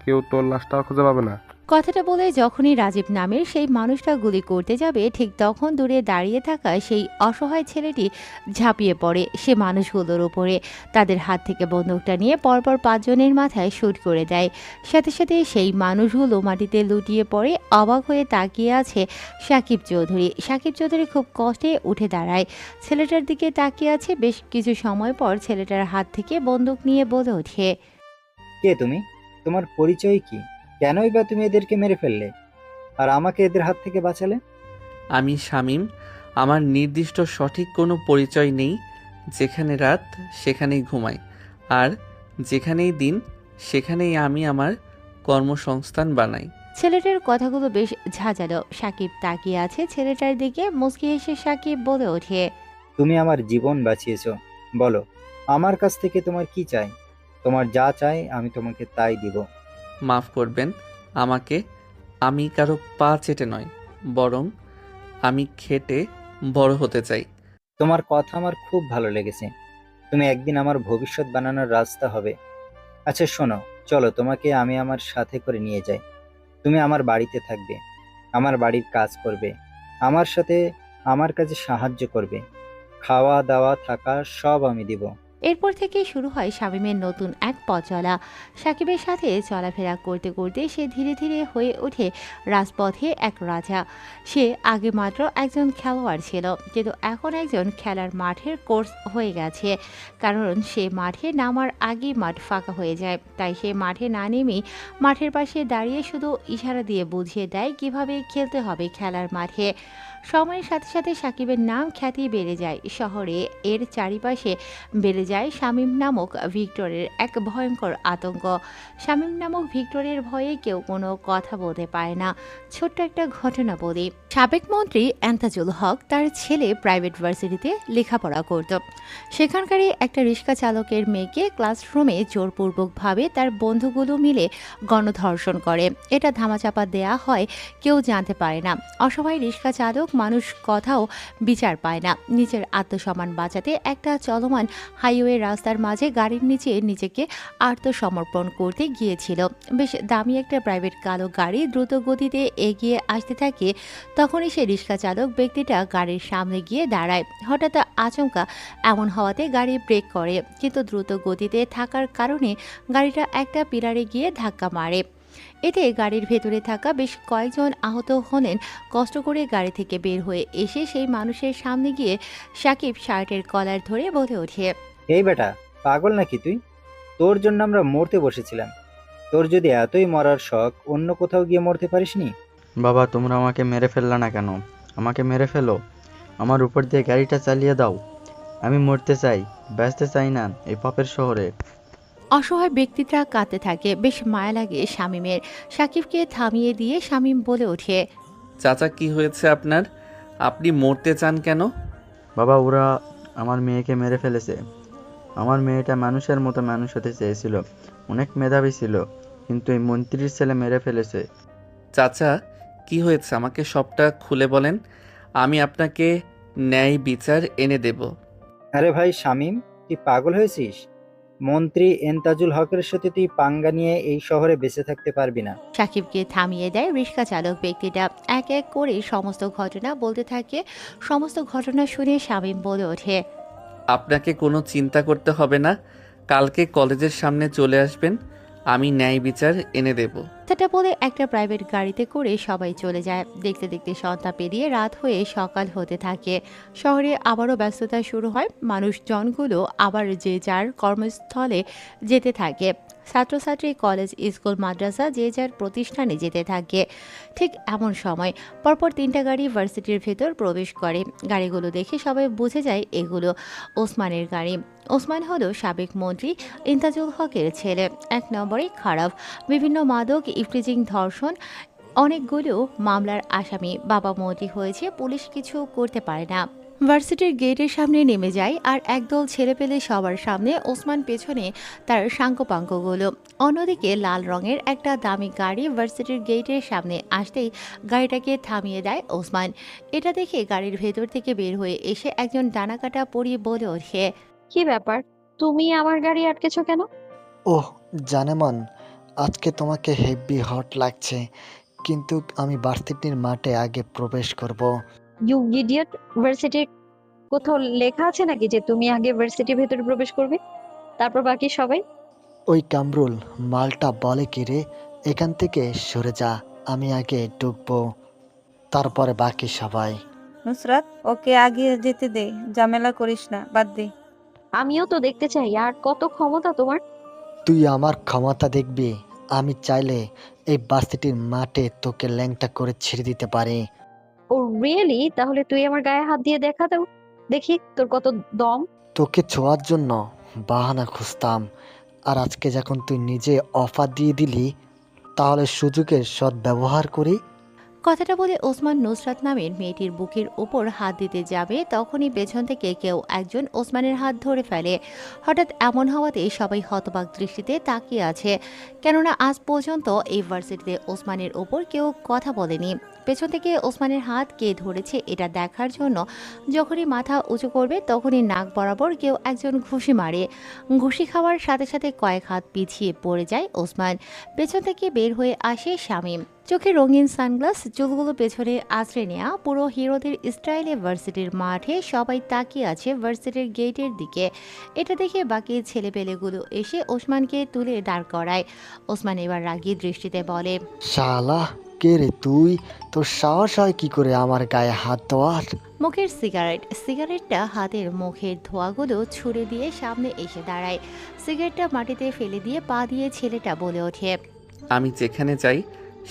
কেউ তোর লাশটা খুঁজে পাবে না। কথাটা বলে যখনই রাজীব নামের সেই মানুষটা গুলি করতে যাবে, ঠিক তখন দূরে দাঁড়িয়ে থাকা সেই অসহায় ছেলেটি ঝাঁপিয়ে পড়ে সে মানুষগুলোর উপরে। তাদের হাত থেকে বন্দুকটা নিয়ে পরপর 5 জনের মাথায় শুট করে দেয়। সাথে সাথে সেই মানুষগুলো মাটিতে লুটিয়ে পড়ে। অবাক হয়ে তাকিয়ে আছে সাকিব চৌধুরী। সাকিব চৌধুরী খুব কষ্টে উঠে দাঁড়ায়, ছেলেটার দিকে তাকিয়ে আছে। বেশ কিছু সময় পর ছেলেটার হাত থেকে বন্দুক নিয়ে বলে ওঠে, কে তুমি? তোমার পরিচয় কি? কেনই বা তুমি এদেরকে মেরে ফেললে আর আমাকে এদের হাত থেকে বাঁচালে? আমি শামীম। আমার নির্দিষ্ট সঠিক কোনো পরিচয় নেই। যেখানে রাত সেখানেই ঘুমাই, আর যেখানেই দিন সেখানেই আমি আমার কর্মসংস্থান বানাই। ছেলেটার কথাগুলো বেশ ঝাঁঝালো। সাকিব তাকিয়ে আছে ছেলেটার দিকে। মুচকি হেসে সাকিব বলে ওঠে, তুমি আমার জীবন বাঁচিয়েছো। বলো, আমার কাছ থেকে তোমার কি চাই? তোমার যা চাই আমি তোমাকে তাই দিব। মাফ করবেন আমাকে। আমি কারো পা চেটে নয়, বরং আমি খেটে বড় হতে চাই। তোমার কথা আমার খুব ভালো লেগেছে। তুমি একদিন আমার ভবিষ্যৎ বানানোর রাস্তা হবে। আচ্ছা শোনো, চলো তোমাকে আমি আমার সাথে করে নিয়ে যাই। তুমি আমার বাড়িতে থাকবে, আমার বাড়ির কাজ করবে, আমার সাথে আমার কাজে সাহায্য করবে। খাওয়া দাওয়া থাকা সব আমি দিব। এরপর থেকে শুরু হয় শামীমের নতুন এক পথ চলা। সাকিবের সাথে চলাফেরা করতে করতে সে ধীরে ধীরে হয়ে ওঠে রাজপথে এক রাজা। সে আগে মাত্র একজন খেলোয়াড় ছিল, কিন্তু এখন একজন খেলার মাঠের কোর্স হয়ে গেছে। কারণ সে মাঠে নামার আগেই মাঠ ফাঁকা হয়ে যায়। তাই সে মাঠে না নেমেই মাঠের পাশে দাঁড়িয়ে শুধু ইশারা দিয়ে বুঝিয়ে দেয় কিভাবে খেলতে হবে খেলার মাঠে। সময়ের সাথে সাথে সাকিবের নাম খ্যাতি বেড়ে যায় শহরে। এর চারিপাশে বেড়ে যায় শামীম নামক ভিক্টরের এক ভয়ঙ্কর আতঙ্ক। শামীম নামক ভিক্টরের ভয়ে কেউ কোনো কথা বলতে পারে না। ছোট্ট একটা ঘটনা বলি। সাবেক মন্ত্রী এন্তাজুল হক তার ছেলে প্রাইভেট ভার্সিটিতে লেখাপড়া করত। সেখানকারই একটা রিক্সা চালকের মেয়েকে ক্লাসরুমে জোরপূর্বকভাবে তার বন্ধুগুলো মিলে গণধর্ষণ করে। এটা ধামাচাপা দেয়া হয়, কেউ জানতে পারে না। অসহায় রিক্সা চালক মানুষ কথাও বিচার পায় না। নিজের আত্মসম্মান বাঁচাতে একটা চলমান হাইওয়ে রাস্তার মাঝে গাড়ির নিচে নিজেকে আত্মসমর্পণ করতে গিয়েছিল। বেশ দামি একটা প্রাইভেট কালো গাড়ি দ্রুত গতিতে এগিয়ে আসতে থাকে। তখনই সে রিক্সা চালক ব্যক্তিটা গাড়ির সামনে গিয়ে দাঁড়ায়। হঠাৎ আচমকা এমন হওয়াতে গাড়ি ব্রেক করে, কিন্তু দ্রুত গতিতে থাকার কারণে গাড়িটা একটা পিলারে গিয়ে ধাক্কা মারে। এতে গাড়ির ভেতরে থাকা বেশ কয়েকজন আহত হলেন। কষ্ট করে গাড়ি থেকে বের হয়ে এসে সেই মানুষের সামনে গিয়ে সাকিব শার্টের কলার ধরে বলে ওঠে, এই বেটা, পাগল নাকি তুই? তোর জন্য আমরা মরতে বসেছিলাম। তোর যদি এতই মরার শখ, অন্য কোথাও গিয়ে মরতে পারিসনি? বাবা, তোমরা আমাকে মেরে ফেললা না কেন? আমাকে মেরে ফেলো, আমার উপর দিয়ে গাড়িটা চালিয়ে দাও। আমি মরতে চাই, বাঁচতে চাই না এই পাপের শহরে। অসহায় ব্যক্তিটা কাঁদতে থাকে। বেশ মায়া লাগে শামীমের। সাকিবকে থামিয়ে দিয়ে শামীম বলে ওঠে, চাচা, কি হয়েছে আপনার? আপনি মরতে চান কেন? বাবা, ওরা আমার মেয়েকে মেরে ফেলেছে। আমার মেয়েটা মানুষের মতো মানুষ হতে চেয়েছিল, অনেক মেধাবী ছিল, কিন্তু এই মন্ত্রীর ছেলে মেরে ফেলেছে। চাচা, কি হয়েছে আমাকে সবটা খুলে বলেন, আমি আপনাকে ন্যায় বিচার এনে দেব। আরে ভাই শামীম, তুই পাগল হয়েছিস? মন্ত্রী এন্তাজুল হকের সাথে তুই পাঙ্গা নিয়ে এই শহরে বেঁচে থাকতে পারবি না। সাকিবকে থামিয়ে দেয় রিক্সা চালক ব্যক্তিটা। এক এক করে সমস্ত ঘটনা বলতে থাকে। সমস্ত ঘটনা শুনে শামীম বলে ওঠে, আপনাকে কোনো চিন্তা করতে হবে না, কালকে কলেজের সামনে চলে আসবেন, আমি ন্যায় বিচার এনে দেব। সেটা বলে একটা প্রাইভেট গাড়িতে করে সবাই চলে যায়। দেখতে দেখতে সন্ধ্যা পেরিয়ে রাত হয়ে সকাল হতে থাকে। শহরে আবারও ব্যস্ততা শুরু হয়। মানুষজনগুলো আবার যে যার কর্মস্থলে যেতে থাকে। ছাত্রছাত্রী কলেজ স্কুল মাদ্রাসা যে যার প্রতিষ্ঠানে যেতে থাকে। ঠিক এমন সময় পরপর 3টা গাড়ি ভার্সিটির ভেতর প্রবেশ করে। গাড়িগুলো দেখে সবাই বুঝে যায় এগুলো ওসমানের গাড়ি। ওসমান হলো সাবেক মন্ত্রী ইন্তাজুল হকের ছেলে। 1 নম্বরে খারাপ, বিভিন্ন মাদক, ইফটিজিং, ধর্ষণ, অনেকগুলো মামলার আসামি। বাবা মন্ত্রী হয়েছে, পুলিশ কিছু করতে পারে না। ভার্সিটির গেটের সামনে নেমে যায় আর একদল ছেলেপেলে সবার সামনে, ওসমান পেছনে তার সাঙ্কোপাঙ্কগুলো। অন্যদিকে লাল রঙের একটা দামি গাড়ি ভার্সিটির গেটের সামনে আসতেই গাড়িটাকে থামিয়ে দেয় ওসমান। এটা দেখে গাড়ির ভেতর থেকে বের হয়ে এসে একজন ডানাকাটা পরি বলে ওঠে, কি ব্যাপার, তুমি আমার গাড়ি আটকেছো কেন? ওহ জানেমান, আজকে তোমাকে হেভি হট লাগছে, কিন্তু আমি ভার্সিটির মাঠে আগে প্রবেশ করব। ইউ ইডিয়ট, ভার্সিটির কোথাও লেখা আছে নাকি যে তুমি আগে ভার্সিটির ভেতরে প্রবেশ করবে, তারপর বাকি সবাই? ওই কামরুল মালটা বলে কি রে, এখান থেকে সরে যা, আমি আগে ঢুকবো, তারপরে বাকি সবাই। নুসরাত, ওকে আগে যেতে দে, ঝামেলা করিস না, বাদ দে। আমিও তো দেখতে চাই, আর কত ক্ষমতা তোমার? তুই আমার ক্ষমতা দেখবি, আমি চাইলে এই ভার্সিটির মাঠে তোকে ল্যাংটা করে ছেড়ে দিতে পারি। ও রিয়েলি? তাহলে তুই আমার গায়ে হাত দিয়ে দেখা দাও, দেখি তোর কত দম। তোকে ছোঁয়ার জন্য বাহানা খুঁজতাম, আর আজকে যখন তুই নিজে অফার দিয়ে দিলি, তাহলে সুযোগের সৎ ব্যবহার করি। কথাটা বলে ওসমান নুসরাত নামের মেয়েটির বুকের উপর হাত দিতে যাবে, তখনই পেছন থেকে কেউ একজন ওসমানের হাত ধরে ফেলে। হঠাৎ এমন হওয়াতে সবাই হতবাক দৃষ্টিতে তাকিয়ে আছে, কেননা আজ পর্যন্ত এই ভার্সিটিতে ওসমানের ওপর কেউ কথা বলেনি। পেছন থেকে ওসমানের হাত কে ধরেছে এটা দেখার জন্য যখনই মাথা উঁচু করবে তখনই নাক বরাবর কেউ একজন ঘুষি মারে। ঘুষি খাওয়ার সাথে সাথে কয়েক হাত পিছিয়ে পড়ে যায় ওসমান। পেছন থেকে বের হয়ে আসে শামীম, চোখে রঙিন সানগ্লাস, চুলগুলো পেছনে আঁচড়ে নেওয়া, পুরো হিরোদের স্টাইলে ভার্সিটির মাঠে সবাই তাকিয়ে আছে ভার্সিটির গেটের দিকে। এটা দেখে বাকি ছেলেপেলেগুলো এসে ওসমানকে তুলে দাঁড় করায়। ওসমান এবার রাগী দৃষ্টিতে বলে, শালা কে রে তুই, তোর সাহস হয় কি করে আমার গায়ে হাত দেওয়ার? মুখের সিগারেটটা হাতের মুখের ধোঁয়াগুলো ছুড়ে দিয়ে সামনে এসে দাঁড়ায়। সিগারেটটা মাটিতে ফেলে দিয়ে পা দিয়ে ছেলেটা বলে ওঠে, আমি যেখানে যাই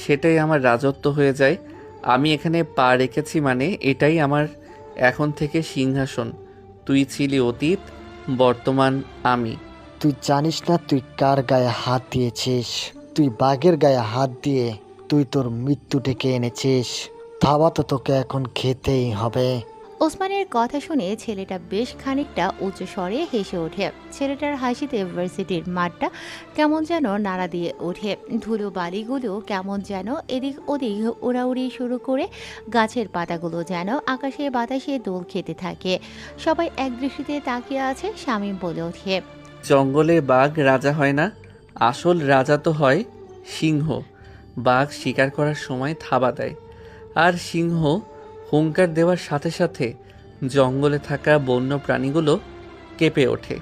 সেটাই আমার রাজত্ব হয়ে যায়। আমি এখানে পা রেখেছি মানে এটাই আমার এখন থেকে সিংহাসন। তুই ছিলি অতীত, বর্তমান আমি। তুই জানিস না তুই কার গায়ে হাত দিয়েছিস? তুই বাঘের গায়ে হাত দিয়ে তুই তোর মৃত্যু ডেকে এনেছিস। থাবা তো তোকে এখন খেতেই হবে। ওসমানের কথা শুনে ছেলেটা বেশ খানিকটা উঁচু স্বরে হেসে ওঠে। ছেলেটার হাসিতে ভার্সিটির মাঠটা কেমন যেন নাড়া দিয়ে ওঠে। ধুলো বালিগুলো কেমন যেন এদিক ওদিক উড়াউড়ি শুরু করে, গাছের পাতাগুলো যেন আকাশে বাতাসে দোল খেতে থাকে। সবাই এক দৃষ্টিতে তাকিয়ে আছে। শামীম বলে ওঠে, জঙ্গলে বাঘ রাজা হয় না, আসল রাজা তো হয় সিংহ। বাঘ শিকার করার সময় থাবা দেয়, আর সিংহ হুঙ্কার দেওয়ার সাথে সাথে জঙ্গলে থাকা বন্য প্রাণীগুলো কেঁপে ওঠে।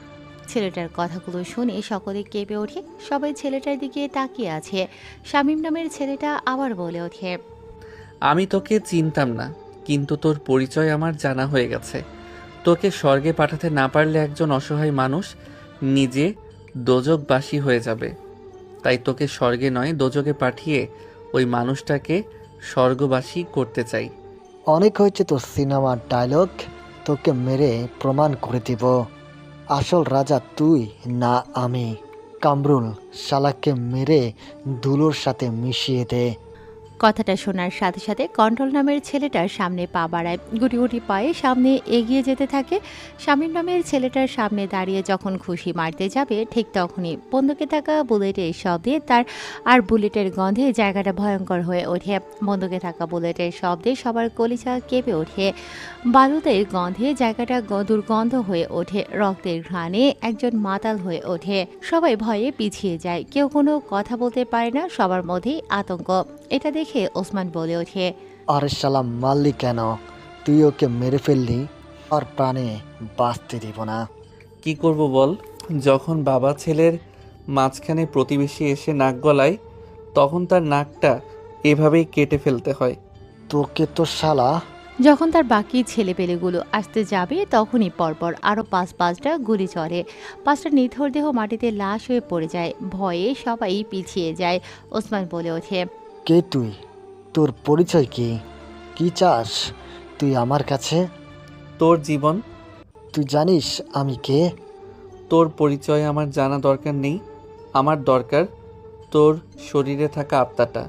ছেলেটার কথাগুলো শুনে সকলে কেঁপে ওঠে। সবাই ছেলেটার দিকে তাকিয়ে আছে। শামীম নামের ছেলেটা আবার বলে ওঠে, আমি তোকে চিনতাম না, কিন্তু তোর পরিচয় আমার জানা হয়ে গেছে। তোকে স্বর্গে পাঠাতে না পারলে একজন অসহায় মানুষ নিজে দোজকবাসী হয়ে যাবে। তাই তোকে স্বর্গে নয় দোজকে পাঠিয়ে ওই মানুষটাকে স্বর্গবাসী করতে চাই। অনেক হয়েছে তোর সিনেমার ডায়লগ, তোকে মেরে প্রমাণ করে দিব আসল রাজা তুই না আমি। কামরুল, শালাকে মেরে ধুলোর সাথে মিশিয়ে দে। কথাটা শোনার সাথে সাথে কন্ট্রোল নামের ছেলেটার সামনে পা বাড়ায়, গুটি গুটি পায়ে সামনে এগিয়ে যেতে থাকে। শামীম নামের ছেলেটার সামনে দাঁড়িয়ে যখন খুশি মারতে যাবে, ঠিক তখনই বন্দুকে থাকা বুলেটের শব্দে আর বুলেটের গন্ধে জায়গাটা ভয়ঙ্কর হয়ে ওঠে। বন্দুকে থাকা বুলেটের শব্দে সবার কলিজা কেঁপে ওঠে। বারুদের গন্ধে জায়গাটা দুর্গন্ধ হয়ে ওঠে। রক্তের ঘ্রাণে একজন মাতাল হয়ে ওঠে। সবাই ভয়ে পিছিয়ে যায়, কেউ কোনো কথা বলতে পারে না, সবার মধ্যেই আতঙ্ক। এটা দেখে ওসমান বলে ওঠে, আরে শালা মারলি কেন? তুই ওকে মেরে ফেললি, আর প্রাণে বাঁচতে দিব না। কি করব বল? যখন বাবা ছেলের মাঝখানে প্রতিবেশী এসে নাক গলায়, তখন তার নাকটা এভাবেই কেটে ফেলতে হয়। তোকে তো শালা। যখন তার বাকি ছেলেপেলেগুলো আসতে যাবে, তখনই পরপর আরও 5-5টা গুলি চলে। 5টা নিথর দেহ মাটিতে লাশ হয়ে পড়ে যায়। ভয়ে সবাই পিছিয়ে যায়। ওসমান বলে ওঠে, কে তুই? তোর পরিচয় কি? কি চাস তুই আমার কাছে? তোর জীবন। তুই জানিস আমি কে? তোর পরিচয় আমার জানা দরকার নেই। আমার দরকার তোর শরীরে থাকা আত্মাটা।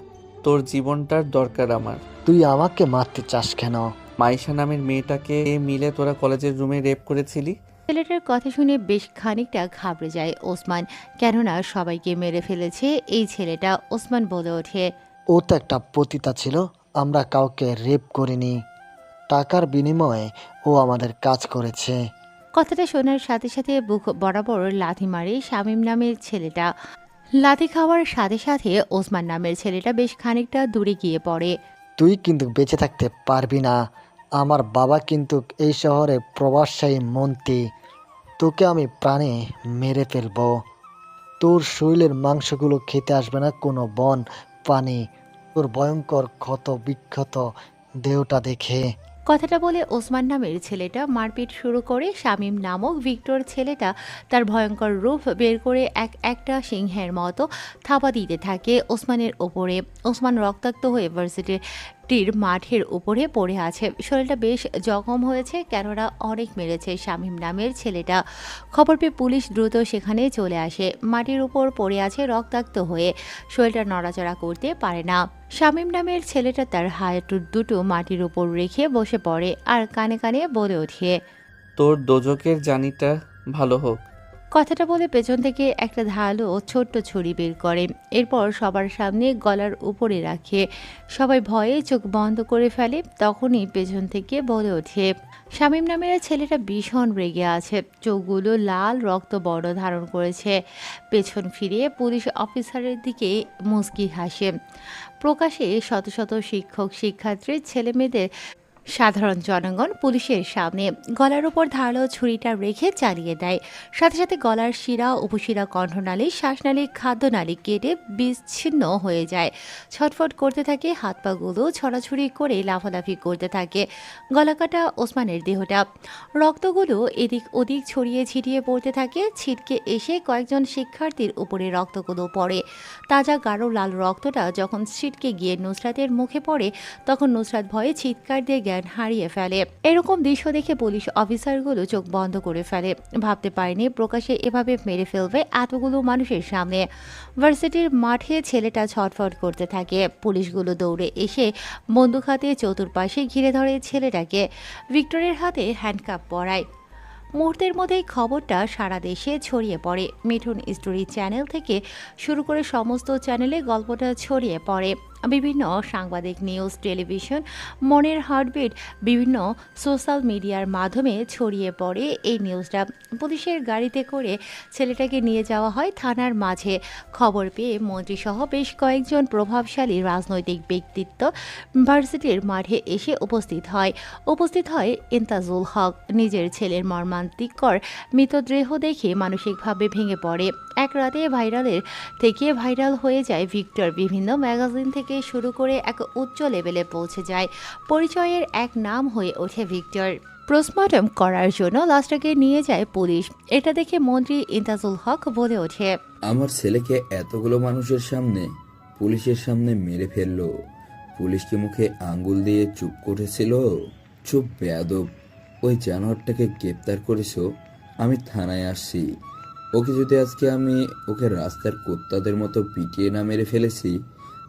তোর জীবনটার দরকার আমার। তুই আমাকে মারতে চাস কেন? মাইশা নামের মেয়েটাকে মিলে তোরা কলেজের রুমে রেপ করেছিলি। ছেলেটার কথা শুনে বেশ খানিকটা ঘাবড়ে যায় ওসমান, কেননা সবাইকে মেরে ফেলেছে এই ছেলেটা। ওসমান বলে ওঠে, ও তো একটা পতিতা ছিল, আমরা কাউকে রেপ করিনি। টাকার বিনিময়ে ও আমাদের কাজ করেছে। কথাটা শোনার সাথে সাথে বুক বরাবর লাথি মারে শামীম নামের ছেলেটা। লাথি খাওয়ার সাথে সাথে ওসমান নামের ছেলেটা বেশ খানিকটা দূরে গিয়ে পড়ে। তুই কিন্তু বেঁচে থাকতে পারবি না। আমার বাবা কিন্তু এই শহরে প্রভাবশালী মন্ত্রী। তোকে আমি প্রাণে মেরে ফেলবো। তোর শরীরের মাংসগুলো খেতে আসবে না কোনো বন পানি, তোর ভয়ঙ্কর ক্ষত বিক্ষত দেহটা দেখে। কথাটা বলে ওসমান নামের ছেলেটা মারপিট শুরু করে। শামীম নামক ভিক্টর ছেলেটা তার ভয়ঙ্কর রূপ বের করে একটা সিংহের মতো থাবা দিতে থাকে ওসমানের ওপরে। ওসমান রক্তাক্ত হয়ে ভার্সিটির মাঠের উপরে পড়ে আছে। শরীরটা বেশ জখম হয়েছে, কেননা অনেক মেরেছে শামীম নামের ছেলেটা। খবর পেয়ে পুলিশ দ্রুত সেখানে চলে আসে। মাটির উপর পড়ে আছে রক্তাক্ত হয়ে, শরীরটা নড়াচড়া করতে পারে না। শামীম নামের ছেলেটা তার হাত দুটো মাটির উপর রেখে বসে পড়ে আর কানে কানে বলে ওঠে, তোর দোজকের জানিটা ভালো হোক। কথাটা বলে পেছন থেকে একটা ধারালো ছোট্ট ছুরি বের করে। এরপর সবার সামনে গলার উপরে রাখে। সবাই ভয়ে চোখ বন্ধ করে ফেলে। তখনই পেছন থেকে বলে ওঠে, শামীম নামের ছেলেটা ভীষণ রেগে আছে, চোখগুলো লাল রক্ত বর্ণ ধারণ করেছে। পেছন ফিরে পুলিশ অফিসারের দিকে মুচকি হাসে। প্রকাশে শত শত শিক্ষক শিক্ষার্থী ছেলেমেয়েদের সাধারণ জনগণ পুলিশের সামনে গলার উপর ধারালো ছুরিটা রেখে চালিয়ে দেয়। সাথে সাথে গলার শিরা, উপশিরা, কণ্ঠনালী, শ্বাসনালী, খাদ্যনালী কেটে বিচ্ছিন্ন হয়ে যায়। ছটফট করতে থাকে, হাত পাগুলো ছড়াছড়ি করে লাফালাফি করতে থাকে। গলাকাটা ওসমানের দেহটা, রক্তগুলো এদিক ওদিক ছড়িয়ে ছিটিয়ে পড়তে থাকে। ছিটকে এসে কয়েকজন শিক্ষার্থীর উপরে রক্তগুলো পড়ে। তাজা গাঢ় লাল রক্তটা যখন ছিটকে গিয়ে নুসরাতের মুখে পড়ে, তখন নুসরাত ভয়ে চিৎকার দিয়ে জ্ঞান হারিয়ে ফেলে। এরকম দৃশ্য দেখে পুলিশ অফিসারগুলো চোখ বন্ধ করে ফেলে। ভাবতে পারেনি প্রকাশে এভাবে মেরে ফেলবে এতগুলো মানুষের সামনে। ভার্সিটির মাঠে ছেলেটা ছটফট করতে থাকে। পুলিশগুলো দৌড়ে এসে বন্দুক হাতে চতুর্পাশে ঘিরে ধরে ছেলেটাকে। ভিক্টরের হাতে হ্যান্ডকাপ পরায়। মুহূর্তের মধ্যেই খবরটা সারা দেশে ছড়িয়ে পড়ে। মিঠুন স্টোরি চ্যানেল থেকে শুরু করে সমস্ত চ্যানেলে গল্পটা ছড়িয়ে পড়ে। বিভিন্ন সাংবাদিক, নিউজ, টেলিভিশন, মনের হার্টবিট, বিভিন্ন সোশ্যাল মিডিয়ার মাধ্যমে ছড়িয়ে পড়ে এই নিউজটা। পুলিশের গাড়িতে করে ছেলেটাকে নিয়ে যাওয়া হয় থানার মাঝে। খবর পেয়ে মন্ত্রীসহ বেশ কয়েকজন প্রভাবশালী রাজনৈতিক ব্যক্তিত্ব ভার্সিটির মাঠে এসে উপস্থিত হয় ইন্তাজুল হক। নিজের ছেলের মর্মান্তিকর মৃতদেহ দেখে মানসিকভাবে ভেঙে পড়ে। এক রাতে ভাইরাল হয়ে যায় ভিক্টর। বিভিন্ন ম্যাগাজিন থেকে শুরু করে এক উচ্চ লেভেলে পৌঁছে যায়। পরিচয়ের এক নাম হয়ে ওঠে ভিক্টর। পোস্টমর্টম করার জন্য লাশটাকে নিয়ে যায় পুলিশ। এটা দেখে মন্ত্রী ইন্তাজুল হক বলে ওঠে, আমার ছেলেকে এতগুলো মানুষের সামনে, পুলিশের সামনে মেরে ফেললো। পুলিশকে মুখে আঙ্গুল দিয়ে চুপ করেছিল। চুপ বেয়াদব, ওই জানোয়ারটাকে গ্রেপ্তার করেছো। আমি থানায় আসছি। ওকে যদি আজকে আমি ওকে রাস্তার কুত্তাদের মতো পিটিয়ে না মেরে ফেলেছি,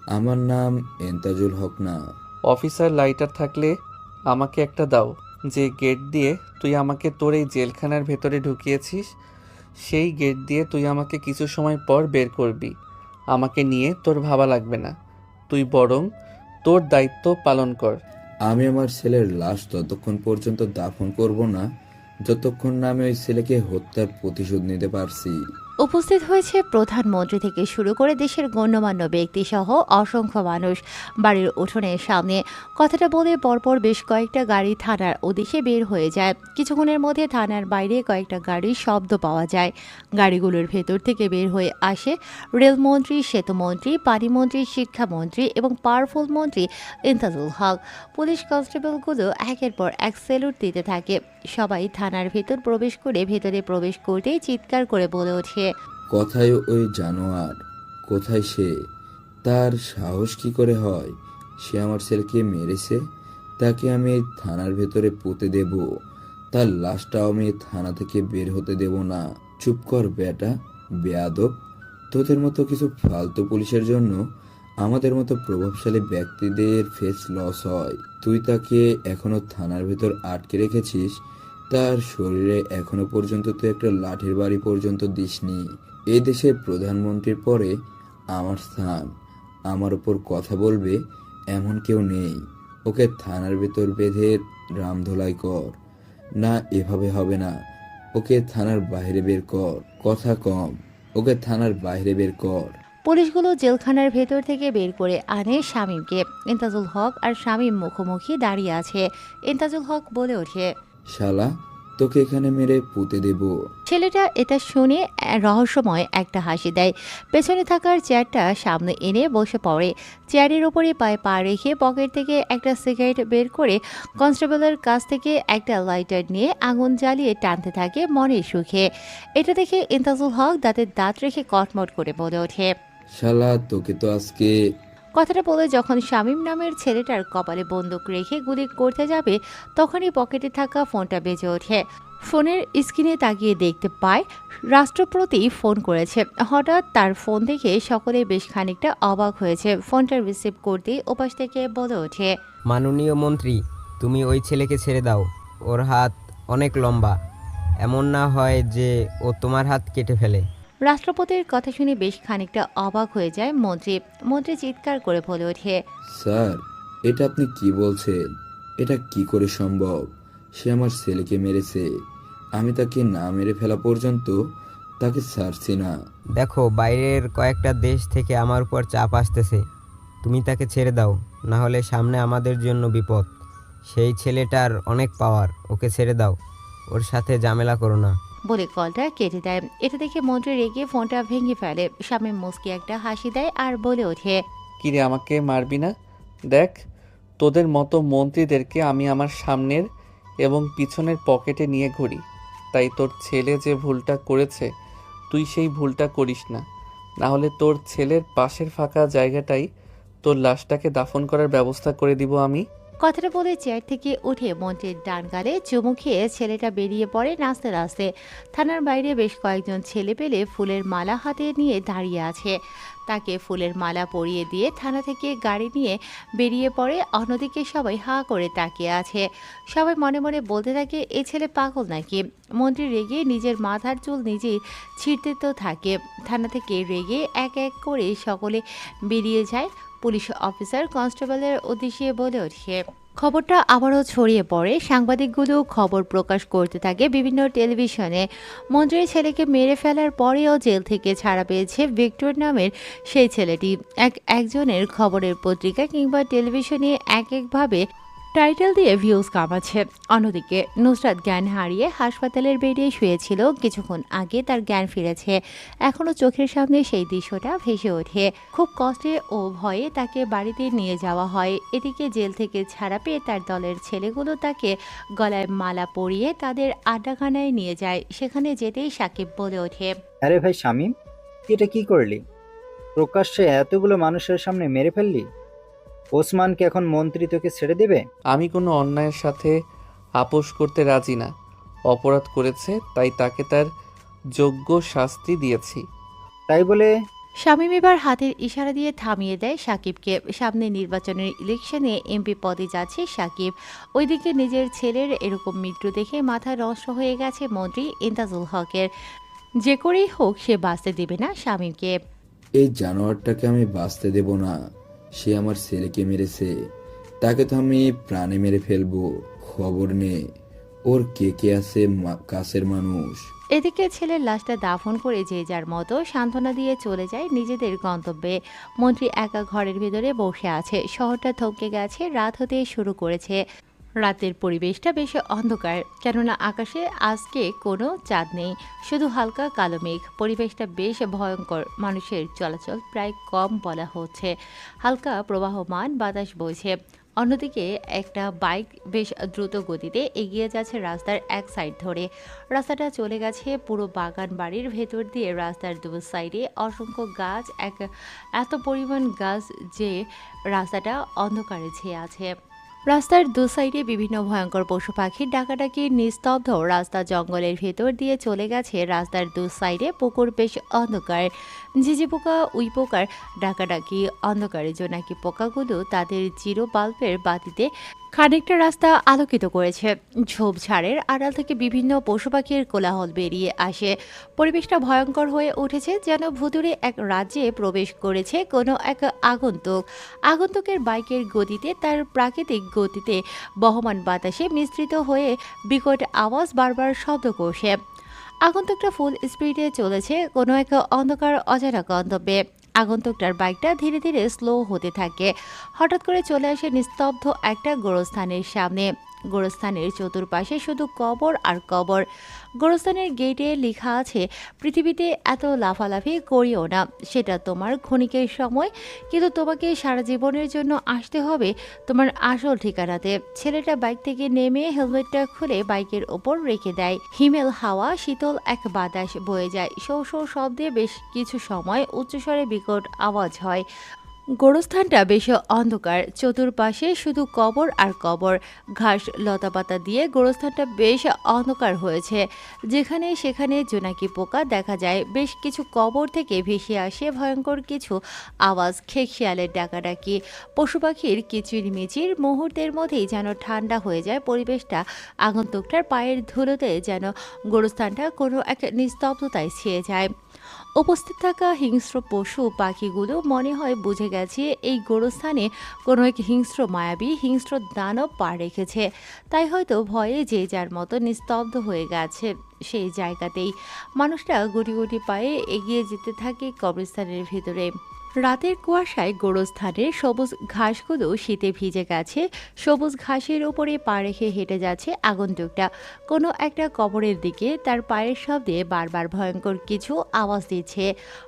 আমার নাম এন্তাজুল হক না। অফিসার লাইটার থাকলে আমাকে একটা দাও। যে গেট দিয়ে তুই আমাকে তোর এই জেলখানার ভেতরে ঢুকিয়েছিস সেই গেট দিয়ে তুই আমাকে কিছু সময় পর বের করবি। আমাকে নিয়ে তোর ভাবা লাগবে না, তুই বরং তোর দায়িত্ব পালন কর। আমি আমার ছেলের লাশ ততক্ষণ পর্যন্ত দাফন করব না যতক্ষণ না আমি ওই ছেলেকে হত্যার প্রতিশোধ নিতে পারছি। উপস্থিত হয়েছে প্রধানমন্ত্রী থেকে শুরু করে দেশের গণ্যমান্য ব্যক্তি সহ অসংখ্য মানুষ। বাড়ির উঠোনের সামনে কথাটা বলে পরপর বেশ কয়েকটা গাড়ি থানার উদ্দেশ্যে বের হয়ে যায়। কিছুক্ষণের মধ্যে থানার বাইরে কয়েকটা গাড়ির শব্দ পাওয়া যায়। গাড়িগুলোর ভেতর থেকে বের হয়ে আসে রেলমন্ত্রী, সেতুমন্ত্রী, পানিমন্ত্রী, শিক্ষামন্ত্রী এবং পাওয়ারফুল মন্ত্রী ইন্তাজুল হক। পুলিশ কনস্টেবলগুলো একের পর এক স্যালুট দিতে থাকে। সবাই থানার ভেতর প্রবেশ করে ভেতরে প্রবেশ করতেই চিৎকার করে বলে ওঠে, কোথায় ওই জানোয়ার? কোথায় সে? তার সাহস কি করে হয়? সে আমার ছেলেকে মেরেছে, তাকে আমি এই থানার ভেতরে পুঁতে দেব। তার লাশটাও আমি থানা থেকে বের হতে দেব না। চুপ কর বেটা, বেয়াদব। তোদের মতো কিছু ফালতু পুলিশের জন্য আমাদের মতো প্রভাবশালী ব্যক্তিদের ফেস লস হয়। তুই তাকে এখনো থানার ভেতর আটকে রেখেছিস, তার শরীরে এখনো পর্যন্ত তুই একটা লাঠির বাড়ি পর্যন্ত দিসনি। এই দেশের প্রধানমন্ত্রীর পরে আমার স্থান। আমার ওপর কথা বলবে এমন কেউ নেই। ওকে থানার ভেতর বেঁধে রামধোলাই কর। না, এভাবে হবে না। ওকে থানার বাইরে বের কর। কথা কম, ওকে থানার বাইরে বের কর। পুলিশগুলো জেলখানার ভেতর থেকে বের করে আনে শামীমকে। ইন্তাজুল হক আর শামীম মুখোমুখি দাঁড়িয়ে আছে। ইন্তাজুল হক বলে ওঠে, শালা, তোকে এখানে মেরে পুঁতে দেব। ছেলেটা এটা শুনে রহস্যময় একটা হাসি দেয়। পেছনে থাকার চেয়ারটা সামনে এনে বসে পড়ে। চেয়ারের উপরে পায়ে পা রেখে পকেট থেকে একটা সিগারেট বের করে কনস্টেবলের কাছ থেকে একটা লাইটার নিয়ে আগুন জ্বালিয়ে টানতে থাকে মনের সুখে। এটা দেখে ইন্তাজুল হক দাঁতে দাঁত রেখে কটমট করে বলে ওঠে, শালা, তোকে তো আজকে। কথাটা বলে যখন শামীম নামের ছেলেটার কপালে বন্দুক রেখে গুলি করতে যাবে তখনই পকেটে থাকা ফোনটা বেজে ওঠে। ফোনের স্ক্রিনে তাকিয়ে দেখতে পায় রাষ্ট্রপতি ফোন করেছে। হঠাৎ তার ফোন দেখে সকলে বেশ খানিকটা অবাক হয়েছে। ফোনটা রিসিভ করতেই ওপাশ থেকে বলে ওঠে, মাননীয় মন্ত্রী, তুমি ওই ছেলেকে ছেড়ে দাও। ওর হাত অনেক লম্বা, এমন না হয় যে ও তোমার হাত কেটে ফেলে। রাষ্ট্রপতির কথা শুনে বেশ খানিকটা অবাক হয়ে যায় মন্ত্রী। মন্ত্রী চিৎকার করে বলে ওঠে, স্যার, এটা আপনি কি বলছেন? এটা কি করে সম্ভব? সে আমার ছেলেকে মেরেছে। আমি তাকে না মেরে ফেলা পর্যন্ত তাকে ছাড়ছি না। দেখো, বাইরের কয়েকটা দেশ থেকে আমার উপর চাপ আসতেছে। তুমি তাকে ছেড়ে দাও, না হলে সামনে আমাদের জন্য বিপদ। সেই ছেলেটার অনেক পাওয়ার, ওকে ছেড়ে দাও। ওর সাথে ঝামেলা করো না। বলে কলটা কেটে দেয়। এটা দেখে মন্ত্রী রেগে ফোনটা ভেঙে ফেলে। শামীম মুস্কি একটা হাসি দেয় আর বলে ওঠে, কিরে, আমাকে মারবি না? দেখ, তোদের মতো মন্ত্রীদেরকে আমি আমার সামনের এবং পিছনের পকেটে নিয়ে ঘুরি। তাই তোর ছেলে যে ভুলটা করেছে তুই সেই ভুলটা করিস না। না হলে তোর ছেলের পাশের ফাঁকা জায়গাটাই তোর লাশটাকে দাফন করার ব্যবস্থা করে দিব আমি। কথাটা বলে চেয়ার থেকে উঠে মন্ত্রীর ডান গালে চুমু খেয়ে ছেলেটা বেরিয়ে পড়ে নাচতে নাচতে। থানার বাইরে বেশ কয়েকজন ছেলে পেলে ফুলের মালা হাতে নিয়ে দাঁড়িয়ে আছে। তাকে ফুলের মালা পরিয়ে দিয়ে থানা থেকে গাড়ি নিয়ে বেরিয়ে পড়ে। অন্যদিকে সবাই হাঁ করে তাকিয়ে আছে। সবাই মনে মনে বলতে থাকে, এ ছেলে পাগল নাকি? মন্ত্রী রেগে নিজের মাথার চুল নিজেই ছিঁড়তে তো থাকে। থানা থেকে রেগে এক এক করে সকলে বেরিয়ে যায়। পুলিশ অফিসার কনস্টেবলের উদ্দেশ্যে বলে ওঠে, খবরটা আবারও ছড়িয়ে পড়ে। সাংবাদিকগুলো খবর প্রকাশ করতে থাকে বিভিন্ন টেলিভিশনে। মন্ত্রীর ছেলেকে মেরে ফেলার পরেও জেল থেকে ছাড়া পেয়েছে ভিক্টর নামের সেই ছেলেটি। একজনের খবরের পত্রিকা কিংবা টেলিভিশনে এক একভাবে টাইটেল দিয়ে ভিউজ কামাচ্ছে। অন্যদিকে নুসরাত জ্ঞান হারিয়ে হাসপাতালের বেডে শুয়েছিল। কিছুক্ষণ আগে তার জ্ঞান ফিরেছে। এখনো চোখের সামনে সেই দৃশ্যটা ভেসে ওঠে। খুব কষ্টে ও ভয়ে তাকে বাড়িতে নিয়ে যাওয়া হয়। এদিকে জেল থেকে ছাড়া পেয়ে তার দলের ছেলেগুলো তাকে গলায় মালা পরিয়ে তাদের আড্ডাখানায় নিয়ে যায়। সেখানে যেতেই সাকিব বলে ওঠে, আরে ভাই শামীম, এটা কি করলি? প্রকাশ্যে এতগুলো মানুষের সামনে মেরে ফেললি। ওসমানকে এখন মন্ত্রী তোকে ছেড়ে দেবে? আমি কোনো অন্যায়ের সাথে আপোষ করতে রাজি না। অপরাধ করেছে তাই তাকে তার যোগ্য শাস্তি দিয়েছি। তাই বলে শামীম এবার হাতের ইশারা দিয়ে থামিয়ে দেয় সাকিবকে। সামনে নির্বাচনের ইলেকশনে এমপি পদে যাচ্ছে সাকিব। ওইদিকে নিজের ছেলের এরকম মৃত্যু দেখে মাথা নষ্ট হয়ে গেছে মন্ত্রী ইন্তাজুল হকের। যে করেই হোক সে বাঁচতে দেবে না শামীমকে। এই জানোয়ারটাকে আমি বাঁচতে দেব না। সে আমার ছেলেকে মেরেছে, তাকে তো আমি প্রাণে মেরে ফেলবো। খবর নে ওর কে কে আছে কাছের মানুষ। এদিকে ছেলের লাশটা দাফন করে যে যার মতো সান্ত্বনা দিয়ে চলে যায় নিজেদের গন্তব্যে। মন্ত্রী একা ঘরের ভেতরে বসে আছে। শহরটা থমকে গেছে, রাত হতে শুরু করেছে। রাতের পরিবেশটা বেশ অন্ধকার, কেননা আকাশে আজকে কোনো চাঁদ নেই, শুধু হালকা কালো মেঘ। পরিবেশটা বেশ ভয়ঙ্কর, মানুষের চলাচল প্রায় কম বলা হচ্ছে। হালকা প্রবাহমান বাতাস বইছে। অন্যদিকে একটা বাইক বেশ দ্রুত গতিতে এগিয়ে যাচ্ছে রাস্তার এক সাইড ধরে। রাস্তাটা চলে গেছে পুরো বাগান বাড়ির ভেতর দিয়ে। রাস্তার দু সাইডে অসংখ্য গাছ, এত পরিমাণ গাছ যে রাস্তাটা অন্ধকারে ছেয়ে আছে। রাস্তার দু সাইডে বিভিন্ন ভয়ঙ্কর পশু পাখির ডাকাডাকি নিস্তব্ধ। রাস্তা জঙ্গলের ভেতর দিয়ে চলে গেছে। রাস্তার দু সাইডে পুকুর বেশ অন্ধকার। ঝিঝি পোকা, উই পোকার ডাকাডাকি। অন্ধকারে জোনাকি পোকাগুলো তাদের জিরো বাল্বের বাতিতে খানিকটা রাস্তা আলোকিত করেছে। ঝোপঝাড়ের আড়াল থেকে বিভিন্ন পশু পাখির কোলাহল বেরিয়ে আসে। পরিবেশটা ভয়ঙ্কর হয়ে উঠেছে, যেন ভুতুড়ে এক রাজ্যে প্রবেশ করেছে কোনো এক আগন্তুক। আগন্তুকের বাইকের গতিতে, তার প্রাকৃতিক গতিতে বহমান বাতাসে মিশ্রিত হয়ে বিকট আওয়াজ বারবার শব্দ করছে। আগন্তুকটা ফুল স্পিডে চলেছে কোনো এক অন্ধকার অজানা গন্তব্যে। আগন্তুকটার বাইকটা ধীরে ধীরে স্লো হতে থাকে। হঠাৎ করে চলে আসে নিস্তব্ধ একটা গোরস্থানের সামনে। গোরস্থানের চতুর্পাশে শুধু কবর আর কবর। গোরস্থানের গেটে লেখা আছে, পৃথিবীতে এত লাফালাফি করিও না, সেটা তোমার ক্ষণিকের সময়, কিন্তু তোমাকে সারা জীবনের জন্য আসতে হবে তোমার আসল ঠিকানাতে। ছেলেটা বাইক থেকে নেমে হেলমেটটা খুলে বাইকের ওপর রেখে দেয়। হিমেল হাওয়া, শীতল এক বাতাস বয়ে যায়। শো শো শব্দে বেশ কিছু সময় উচ্চস্বরে বিকট আওয়াজ হয়। গোরস্থানটা বেশ অন্ধকার, চতুর্পাশে শুধু কবর আর কবর। ঘাস লতাপাতা দিয়ে গোরস্থানটা বেশ অন্ধকার হয়েছে। যেখানে সেখানে জোনাকি পোকা দেখা যায়। বেশ কিছু কবর থেকে ভেসে আসে ভয়ঙ্কর কিছু আওয়াজ, খেকশিয়ালের ডাকাডাকি, পশু পাখির কিচিরমিচির। মুহূর্তের মধ্যেই যেন ঠান্ডা হয়ে যায় পরিবেশটা। আগন্তুকটার পায়ের ধুলোতে যেন গোরস্থানটা কোনো এক নিস্তব্ধতায় ছেয়ে যায়। উপস্থিত থাকা হিংস্র পশু পাখিগুলো মনে হয় বুঝে গেছে এই গোরস্থানে কোনো এক হিংস্র মায়াবী হিংস্র দানব পা রেখেছে। তাই হয়তো ভয়ে যে যার মতো নিস্তব্ধ হয়ে গেছে। সেই জায়গাতেই মানুষটা গুটি গুটি পায়ে এগিয়ে যেতে থাকে কবরস্থানের ভিতরে। রাতের কুয়াশায় গোরস্থানের সবুজ ঘাসগুলো শীতে ভিজে গেছে। সবুজ ঘাসের উপরে পা রেখে হেঁটে যাচ্ছে আগন্তুকটা কোনো একটা কবরের দিকে। তার পায়ের শব্দে বারবার ভয়ঙ্কর কিছু আওয়াজ দিচ্ছে।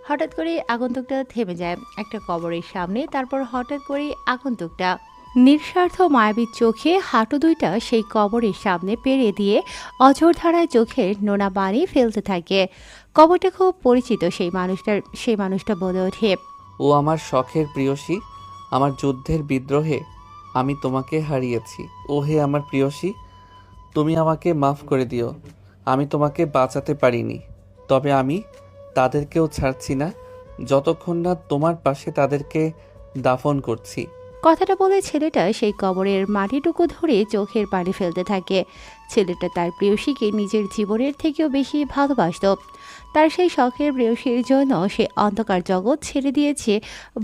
হঠাৎ করে আগন্তুকটা থেমে যায় একটা কবরের সামনে। তারপর হঠাৎ করে আগন্তুকটা নিঃস্বার্থ মায়াবী চোখে হাঁটু দুইটা সেই কবরের সামনে পেরিয়ে দিয়ে অঝোর ধারায় চোখের নোনা বাড়ি ফেলতে থাকে। কবরটা খুব পরিচিত সেই মানুষটা বলে ওঠে, ও আমার শখের প্রিয়সী, আমার যুদ্ধের বিদ্রোহে আমি তোমাকে হারিয়েছি। ও হে আমার প্রিয়সী, তুমি আমাকে মাফ করে দিও। আমি তোমাকে বাঁচাতে পারিনি, তবে আমি তাদেরকেও ছাড়ছি না যতক্ষণ না তোমার পাশে তাদেরকে দাফন করছি। কথাটা বলে ছেলেটা সেই কবরের মাটিটুকু ধরে চোখের পানি ফেলতে থাকে। ছেলেটা তার প্রেয়সীকে নিজের জীবনের থেকেও বেশি ভালোবাসত। তার সেই শখের প্রেয়সীর জন্য সে অন্ধকার জগৎ ছেড়ে দিয়েছে।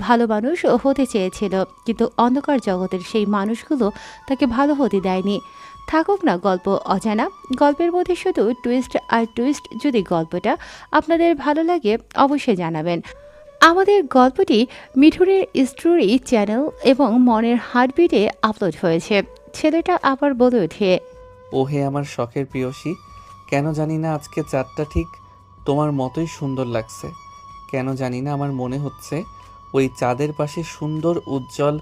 ভালো মানুষ হতে চেয়েছিল, কিন্তু অন্ধকার জগতের সেই মানুষগুলো তাকে ভালো হতে দেয়নি। থাকুক না গল্প অজানা, গল্পের মধ্যে শুধু টুইস্ট আর টুইস্ট। যদি গল্পটা আপনাদের ভালো লাগে অবশ্যই জানাবেন। আমাদের গল্পটি মিঠুনের স্টোরি চ্যানেল এবং মনের হার্টবিটে আপলোড হয়েছে। ছেলেটা আবার বলে ওঠে, ও হে আমার শখের প্রিয়সী, কেন জানি না আজকে চাঁদটা ঠিক তোমার মতোই সুন্দর লাগছে। কেন জানি না আমার মনে হচ্ছে ওই চাঁদের পাশে সুন্দর উজ্জ্বল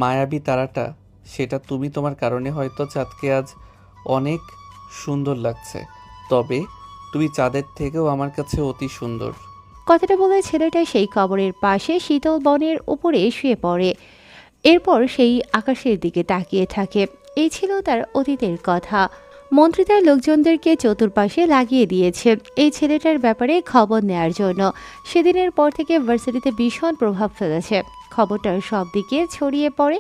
মায়াবী তারাটা, সেটা তুমি। তোমার কারণে হয়তো চাঁদকে আজ অনেক সুন্দর লাগছে, তবে তুমি চাঁদের থেকেও আমার কাছে অতি সুন্দর। কথাটা বলে ছেলেটা সেই কবরের পাশে শীতল বনের উপরে শুয়ে পড়ে। এরপর সেই আকাশের দিকে তাকিয়ে থাকে। এই ছিল তার অতীতের কথা। মন্ত্রী তার লোকজনদেরকে চতুর্পাশে লাগিয়ে দিয়েছে এই ছেলেটার ব্যাপারে খবর নেয়ার জন্য। সেদিনের পর থেকে ভার্সিটিতে ভীষণ প্রভাব ফেলেছে। খবরটা সব দিকে ছড়িয়ে পড়ে।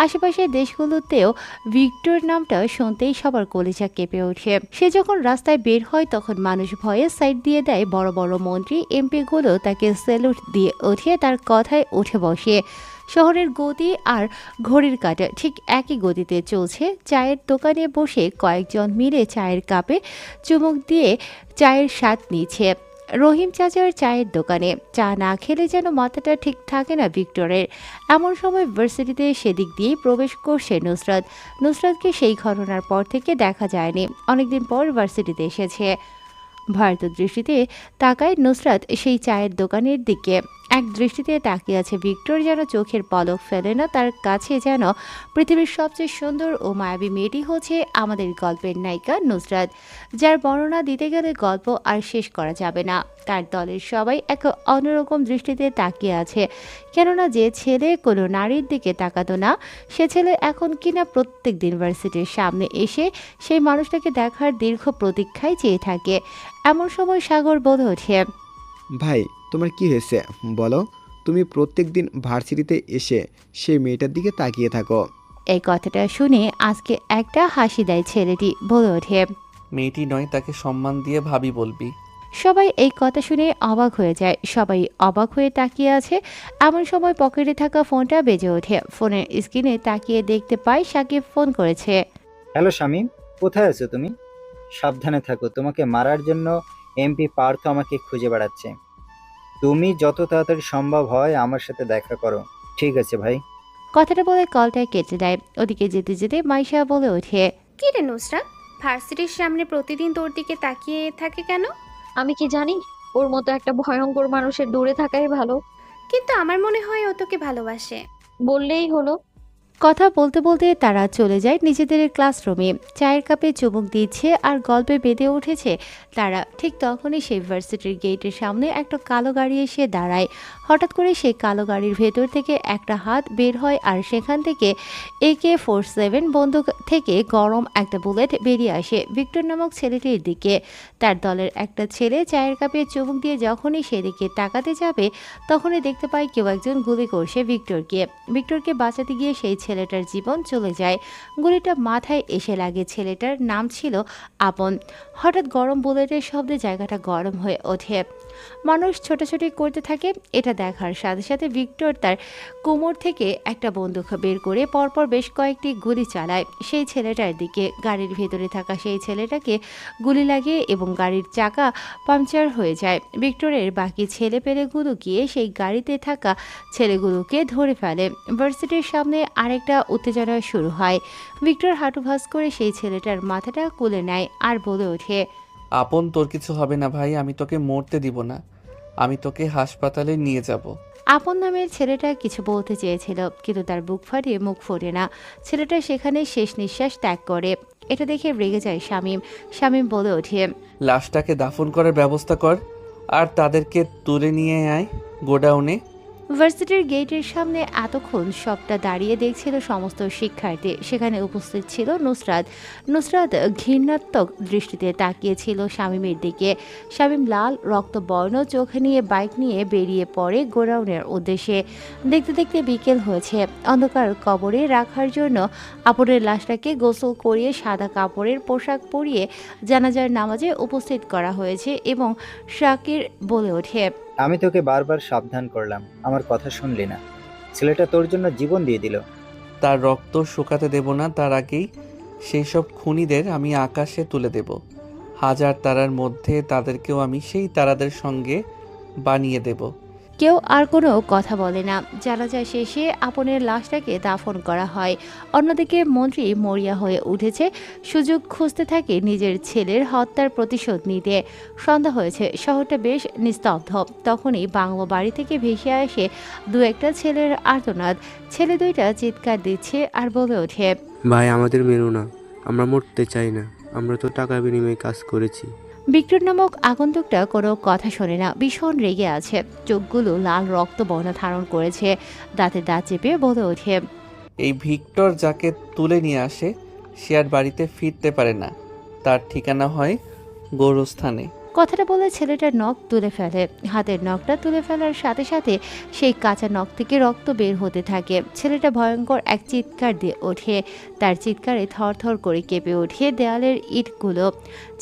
আশেপাশের দেশগুলোতেও ভিক্টর নামটা শুনতেই সবার কলিজা কেঁপে ওঠে। সে যখন রাস্তায় বের হয় তখন মানুষ ভয়ে সাইড দিয়ে দেয়। বড় বড় মন্ত্রী এমপিগুলো তাকে স্যালুট দিয়ে ওঠে, তার কথায় উঠে বসে। শহরের গতি আর ঘড়ির কাঁটা ঠিক একই গতিতে চলছে। চায়ের দোকানে বসে কয়েকজন মিলে চায়ের কাপে চুমুক দিয়ে চায়ের স্বাদ নিচ্ছে। রহিম চাচার চায়ের দোকানে চা না খেলে যেন মাথাটা ঠিক থাকে না ভিক্টরের। এমন সময় ভার্সিটিতে সেদিক দিয়েই প্রবেশ করছে নুসরাত। নুসরাতকে সেই ঘটনার পর থেকে দেখা যায়নি, অনেকদিন পর ভার্সিটিতে এসেছে। ভারত দৃষ্টিতে তাকায় নুসরাত সেই চায়ের দোকানের দিকে। এক দৃষ্টিতে তাকিয়ে আছে ভিক্টর, যেন চোখের পলক ফেলে না। তার কাছে যেন পৃথিবীর সবচেয়ে সুন্দর ও মায়াবী মেয়েটি হচ্ছে আমাদের গল্পের নায়িকা নুসরাত, যার বর্ণনা দিতে গেলে গল্প আর শেষ করা যাবে না। তার দলের সবাই এক অন্যরকম দৃষ্টিতে তাকিয়ে আছে, কেননা যে ছেলে কোনো নারীর দিকে তাকাতো না, সে ছেলে এখন কিনা প্রত্যেক দিন ভার্সিটির সামনে এসে সেই মানুষটাকে দেখার দীর্ঘ প্রতীক্ষায় চেয়ে থাকে। এমন সময় সাগর বলে ওঠে, ভাই তোমার কি হয়েছে বলো? তুমি প্রত্যেক দিন ভার্সিটিতে এসে সেই মেয়েটার দিকে তাকিয়ে থাকো। এই কথাটা শুনে আজকে একটা হাসি দেয় ছেলেটি। বলে ওঠে, মেয়েটি নয়, তাকে সম্মান দিয়ে ভাবি বলবি। সবাই এই কথা শুনে অবাক হয়ে যায়। সবাই অবাক হয়ে তাকিয়ে আছে। এমন সময় পকেটে থাকা ফোনটা বেজে ওঠে। ফোনের স্ক্রিনে তাকিয়ে দেখতে পায় সাকিব ফোন করেছে। হ্যালো শামীম, কোথায় আছো তুমি? সাবধানে থাকো, তোমাকে মারার জন্য এমপি পার্থ আমাকে খুঁজে বেড়াচ্ছে। তুমি যত তাড়াতাড়ি সম্ভব হয় আমার সাথে দেখা করো। ঠিক আছে ভাই। কথাটা বলে কলটা কেটে দেয়। ওদিকে যেতে যেতে মাইশা বলে ওঠে, কি রে নুসরাত, ভার্সিটির সামনে প্রতিদিন তোর দিকে তাকিয়ে থাকে কেন? আমি কি জানি, ওর মতো একটা ভয়ঙ্কর মানুষের দূরে থাকাই ভালো। কিন্তু আমার মনে হয় ও তোকে ভালোবাসে। বললেই হলো। কথা বলতে বলতে তারা চলে যায় নিজেদের ক্লাসরুমে। চায়ের কাপে চুমুক দিচ্ছে আর গল্পে বেঁধে উঠেছে তারা। ঠিক তখনই সেই ভার্সিটির গেটের সামনে একটা কালো গাড়ি এসে দাঁড়ায়। হঠাৎ করে সেই কালো গাড়ির ভেতর থেকে একটা হাত বের হয় আর সেখান থেকে AK-47 বন্দুক থেকে গরম একটা বুলেট বেরিয়ে আসে ভিক্টর নামক ছেলেটির দিকে। তার দলের একটা ছেলে চায়ের কাপে চুমুক দিয়ে যখনই সেদিকে তাকাতে যাবে তখনই দেখতে পায় কেউ একজন গুলি করছে ভিক্টরকে। ভিক্টরকে বাঁচাতে গিয়ে সেই ছেলেটার জীবন চলে যায়। গুলিটা মাথায় এসে লাগে। ছেলেটার নাম ছিল আপন। হঠাৎ গরম বুলেটের শব্দে জায়গাটা গরম হয়ে ওঠে। মানুষ ছোটাছুটি করতে থাকে। এটা দেখার সাথে সাথে ভিক্টর তার কোমর থেকে একটা বন্দুক বের করে পরপর বেশ কয়েকটি গুলি চালায় সেই ছেলেটার দিকে। গাড়ির ভেতরে থাকা সেই ছেলেটাকে গুলি লাগে এবং গাড়ির চাকা পাংচার হয়ে যায়। ভিক্টরের বাকি ছেলেপেলেগুলো গিয়ে সেই গাড়িতে থাকা ছেলেগুলোকে ধরে ফেলে। ভার্সিটির সামনে আরেকটা উত্তেজনা শুরু হয়। ভিক্টর হাঁটু ভাঁজ করে সেই ছেলেটার মাথাটা কুলে নেয় আর বলে ওঠে, আপন, তোর কিছু হবে না ভাই, আমি তোকে মরতে দিব না, আমি তোকে হাসপাতালে নিয়ে যাব। আপন নামের ছেলেটা কিছু বলতে চেয়েছিল কিন্তু তার বুক ফাটিয়ে মুখ ফোটে না। ছেলেটা সেখানে শেষ নিঃশ্বাস ত্যাগ করে। এটা দেখে রেগে যায় শামীম। শামীম বলে ওঠে, লাশটাকে দাফন করার ব্যবস্থা কর আর তাদেরকে তুলে নিয়ে আয় গোডাউনে। ভার্সিটির গেটের সামনে এতক্ষণ সবটা দাঁড়িয়ে দেখছিল সমস্ত শিক্ষার্থী। সেখানে উপস্থিত ছিল নুসরাত। নুসরাত ঘৃণাত্মক দৃষ্টিতে তাকিয়েছিল শামীমের দিকে। শামীম লাল রক্তবর্ণ চোখ নিয়ে বাইক নিয়ে বেরিয়ে পড়ে গোডাউনের উদ্দেশ্যে। দেখতে দেখতে বিকেল হয়েছে। অন্ধকার কবরে রাখার জন্য আপনের লাশটাকে গোসল করিয়ে সাদা কাপড়ের পোশাক পরিয়ে জানাজার নামাজে উপস্থিত করা হয়েছে এবং শাকির বলে ওঠে, আমি তোকে বারবার সাবধান করলাম, আমার কথা শুনলি না। ছেলেটা তোর জন্য জীবন দিয়ে দিল। তার রক্ত শুকাতে দেব না, তার আগেই সেই সব খুনিদের আমি আকাশে তুলে দেব। হাজার তারার মধ্যে তাদেরকেও আমি সেই তারাদের সঙ্গে বানিয়ে দেব। কেউ আর কোনো কথা বলে না। জানাজা শেষে আপনের লাশটাকে দাফন করা হয়। অন্যদিকে মন্ত্রী মরিয়া হয়ে উঠেছে। সুযোগ খুঁজতে থাকে নিজের ছেলের হত্যার প্রতিশোধ নিতে। সন্ধ্যা হয়েছে, শহরটা বেশ নিস্তব্ধ। তখনই বাংলো বাড়ি থেকে ভেসে আসে দু একটা ছেলের আর্তনাদ। ছেলে দুইটা চিৎকার দিচ্ছে আর বলে ওঠে, ভাই আমাদের মেরো না, আমরা মরতে চাই না, আমরা তো টাকার বিনিময়ে কাজ করেছি। ভিক্টর নামক আগন্তুকটা কোনো কথা শোনে না, ভীষণ রেগে আছে। চোখগুলো লাল রক্ত বর্ণ ধারণ করেছে। দাঁতে দাঁত চেপে বলে ওঠে, এই ভিক্টর যাকে তুলে নিয়ে আসে সে আর বাড়িতে ফিরতে পারে না। তার ঠিকানা হয় গোরস্থানে। কথাটা বলে ছেলেটার নখ তুলে ফেলে। হাতের নখটা তুলে ফেলার সাথে সাথে সেই কাঁচা নখ থেকে রক্ত বের হতে থাকে। ছেলেটা ভয়ঙ্কর এক চিৎকার দিয়ে ওঠে। তার চিৎকারে থরথর করে কেঁপে ওঠে দেয়ালের ইটগুলো।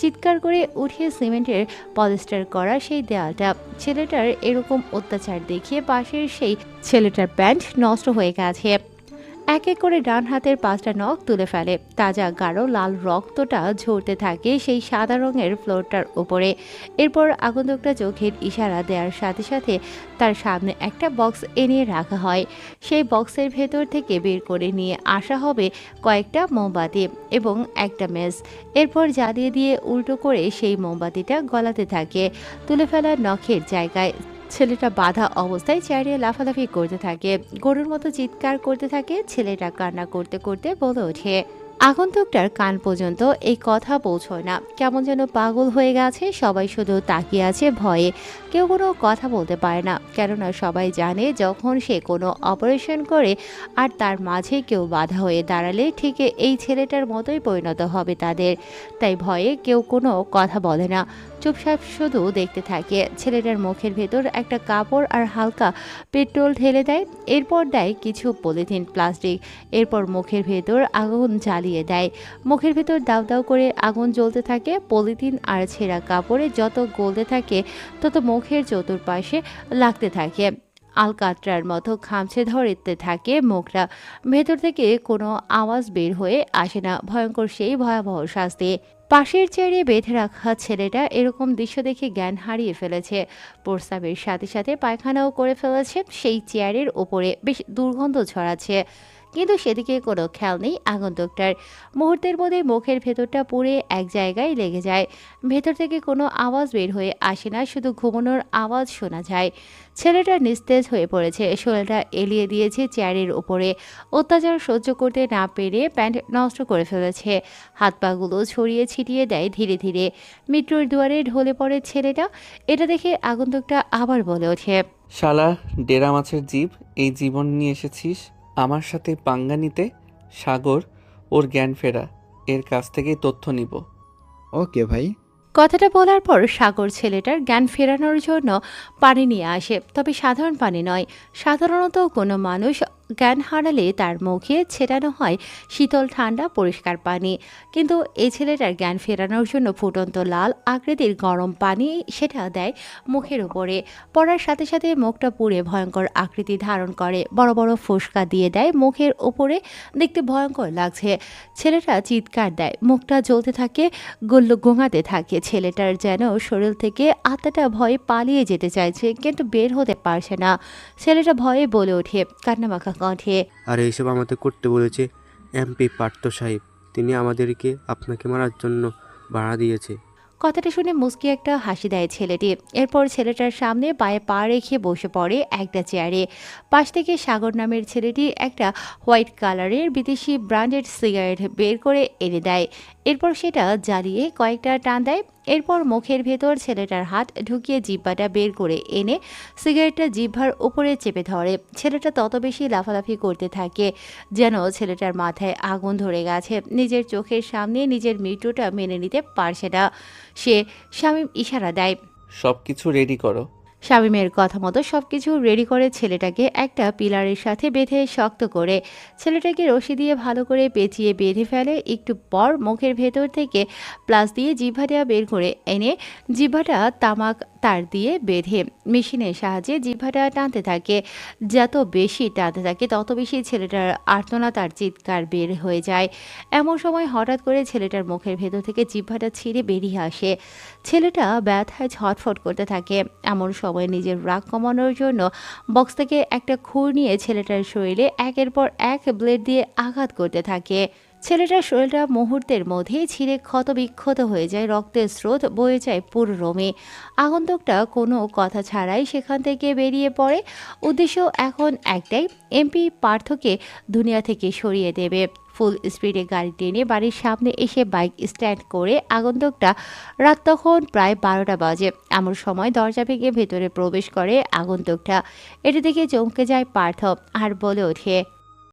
চিৎকার করে উঠিয়ে সিমেন্টের পলিস্টার করা সেই দেয়ালটা। ছেলেটার এরকম অত্যাচার দেখিয়ে পাশের সেই ছেলেটার প্যান্ট নষ্ট হয়ে গেছে। এক এক করে ডান হাতের 5টা নখ তুলে ফেলে। তাজা গাঢ় লাল রক্তটা ঝরতে থাকে সেই সাদা রঙের ফ্লোরটার উপরে। এরপর আগন্তুকটা চোখের ইশারা দেওয়ার সাথে সাথে তার সামনে একটা বক্স এনে রাখা হয়। সেই বক্সের ভেতর থেকে বের করে নিয়ে আসা হবে কয়েকটা মোমবাতি এবং একটা মেস। এরপর জ্বালিয়ে দিয়ে উল্টো করে সেই মোমবাতিটা গলাতে থাকে তুলে ফেলা নখের জায়গায়। ছেলেটা বাধা অবস্থায় চেয়ারে লাফালাফি করতে থাকে, গরুর মতো চিৎকার করতে থাকে। ছেলেটা কান্না করতে করতে বলে ওঠে। আগন্তুকটার কান পর্যন্ত এই কথা পৌঁছয় না। কেমন যেন পাগল হয়ে গেছে। সবাই শুধু তাকিয়ে আছে ভয়ে। কেউ কোনো কথা বলতে পারে না, কেননা সবাই জানে যখন সে কোনো অপারেশন করে আর তার মাঝে কেউ বাধা হয়ে দাঁড়ালে ঠিক এই ছেলেটার মতোই পরিণত হবে তাদের। তাই ভয়ে কেউ কোনো কথা বলে না, চুপচাপ শুধু দেখতে থাকে। ছেলেটার মুখের ভেতর একটা কাপড় আর হালকা পেট্রোল ঢেলে দেয়। এরপর দেয় কিছু পলিথিন প্লাস্টিক। এরপর মুখের ভেতর আগুন জ্বালিয়ে দেয়। মুখের ভেতর দাউ দাউ করে আগুন জ্বলতে থাকে। পলিথিন আর ছেঁড়া কাপড়ে যত গলতে থাকে তত মুখের চতুর্পাশে লাগতে থাকে। আলকাতরার মতো খামচে ধরতে থাকে মুখটা। ভেতর থেকে কোনো আওয়াজ বের হয়ে আসে না। ভয়ঙ্কর সেই ভয়াবহ শাস্তি। পাশের চেয়ারে বেঁধে রাখা ছেলেটা এরকম দৃশ্য দেখে জ্ঞান হারিয়ে ফেলেছে। প্রস্রাবের সাথে সাথে পায়খানাও করে ফেলেছে। সেই চেয়ারের ওপরে বেশ দুর্গন্ধ ছড়াচ্ছে, কিন্তু সেদিকে কোনো খেয়াল নেই আগন্তুকটার। মুহূর্তের মধ্যে মুখের ভেতরটা পুড়ে এক জায়গায় লেগে যায়। ভেতর থেকে কোনো আওয়াজ বের হয়ে আসে না, শুধু ঘুমানোর আওয়াজ শোনা যায়। ছেলেটা নিস্তেজ হয়ে পড়েছে, শরীরটা এলিয়ে দিয়েছে চেয়ারের উপরে। অত্যাচার সহ্য করতে না পেরে প্যান্ট নষ্ট করে ফেলেছে। হাত পাগুলো ছড়িয়ে ছিটিয়ে দেয় ধীরে ধীরে। মৃত্যুর দুয়ারে ঢলে পড়ে ছেলেটা। এটা দেখে আগন্তুকটা আবার বলে ওঠে, শালা ডেরা মাছের জীব, এই জীবন নিয়ে এসেছিস আমার সাথে পাঙ্গা নিতে? সাগর ওর জ্ঞান ফেরা, এর কাছ থেকেই তথ্য নিব। ওকে ভাই। কথাটা বলার পর সাগর ছেলেটার জ্ঞান ফেরানোর জন্য পানি নিয়ে আসে। তবে সাধারণ পানি নয়। সাধারণত কোনো মানুষ জ্ঞান হারালে তার মুখে ছেটানো হয় শীতল ঠান্ডা পরিষ্কার পানি, কিন্তু এই ছেলেটার জ্ঞান ফেরানোর জন্য ফুটন্ত লাল আকৃতির গরম পানি সেটা দেয় মুখের উপরে। পড়ার সাথে সাথে মুখটা পুড়ে ভয়ঙ্কর আকৃতি ধারণ করে। বড় বড় ফোসকা দিয়ে দেয় মুখের উপরে। দেখতে ভয়ঙ্কর লাগছে। ছেলেটা চিৎকার দেয়, মুখটা জ্বলতে থাকে, গল্ল গোঙাতে থাকে। ছেলেটার যেন শরীর থেকে আত্মাটা ভয়ে পালিয়ে যেতে চাইছে, কিন্তু বের হতে পারছে না। ছেলেটা ভয়ে বলে ওঠে কান্নামাখা কণ্ঠে, আর এইসব আমাদের করতে বলেছে এমপি পার্থ সাহেব। তিনি আমাদেরকে আপনাকে মারার জন্য ভাড়া দিয়েছে। কথাটা শুনে মুচকি একটা হাসি দেয় ছেলেটি। এরপর ছেলেটার সামনে পায়ে পা রেখে বসে পড়ে একটা চেয়ারে। পাশ থেকে সাগর নামের ছেলেটি একটা হোয়াইট কালারের বিদেশি ব্র্যান্ডেড সিগারেট বের করে এনে দেয়। এরপর সেটা জ্বালিয়ে কয়েকটা টান দেয়। এরপর মুখের ভেতর ছেলেটার হাত ঢুকিয়ে জিহ্বাটা বের করে এনে সিগারেটটা জিহ্বার উপরে চেপে ধরে। ছেলেটা তত বেশি লাফালাফি করতে থাকে যেন ছেলেটার মাথায় আগুন ধরে গেছে। নিজের চোখের সামনে নিজের মৃত্যুটা মেনে নিতে পারছে না। সে শামীম ইশারা দেয়, সব কিছু রেডি করো। শামীমের কথা মতো সবকিছু রেডি করে ছেলেটাকে একটা পিলারের সাথে বেঁধে শক্ত করে ছেলেটাকে রশি দিয়ে ভালো করে পেঁচিয়ে বেঁধে ফেলে। একটু পর মুখের ভেতর থেকে প্লাস দিয়ে জিহ্বাটা বের করে এনে জিহ্বাটা তামাক তার দিয়ে বেঁধে মেশিনের সাহায্যে জিহ্বাটা টানতে থাকে। যত বেশি টানতে থাকে তত বেশি ছেলেটার আর্তনা তার চিৎকার বের হয়ে যায়। এমন সময় হঠাৎ করে ছেলেটার মুখের ভেতর থেকে জিহ্বাটা ছিঁড়ে বেরিয়ে আসে। ছেলেটা ব্যথায় ছটফট করতে থাকে। এমন সময় নিজের রাগ কমানোর জন্য বক্স থেকে একটা খুর নিয়ে ছেলেটার শরীরে একের পর এক ব্লেড দিয়ে আঘাত করতে থাকে। ছেলেটার শরীরটা মুহূর্তের মধ্যেই ছিঁড়ে ক্ষতবিক্ষত হয়ে যায়। রক্তের স্রোত বয়ে যায় পুরো রোমে। আগন্তুকটা কোনো কথা ছাড়াই সেখান থেকে বেরিয়ে পড়ে। উদ্দেশ্য এখন একটাই, এমপি পার্থকে দুনিয়া থেকে সরিয়ে দেবে। ফুল স্পিডে গাড়ি টেনে বাড়ির সামনে এসে বাইক স্ট্যান্ড করে আগন্তুকটা। রাত তখন প্রায় 12টা বাজে। এমন সময় দরজা ভেঙে ভেতরে প্রবেশ করে আগন্তুকটা। এটা দেখে চমকে যায় পার্থ আর বলে ওঠে,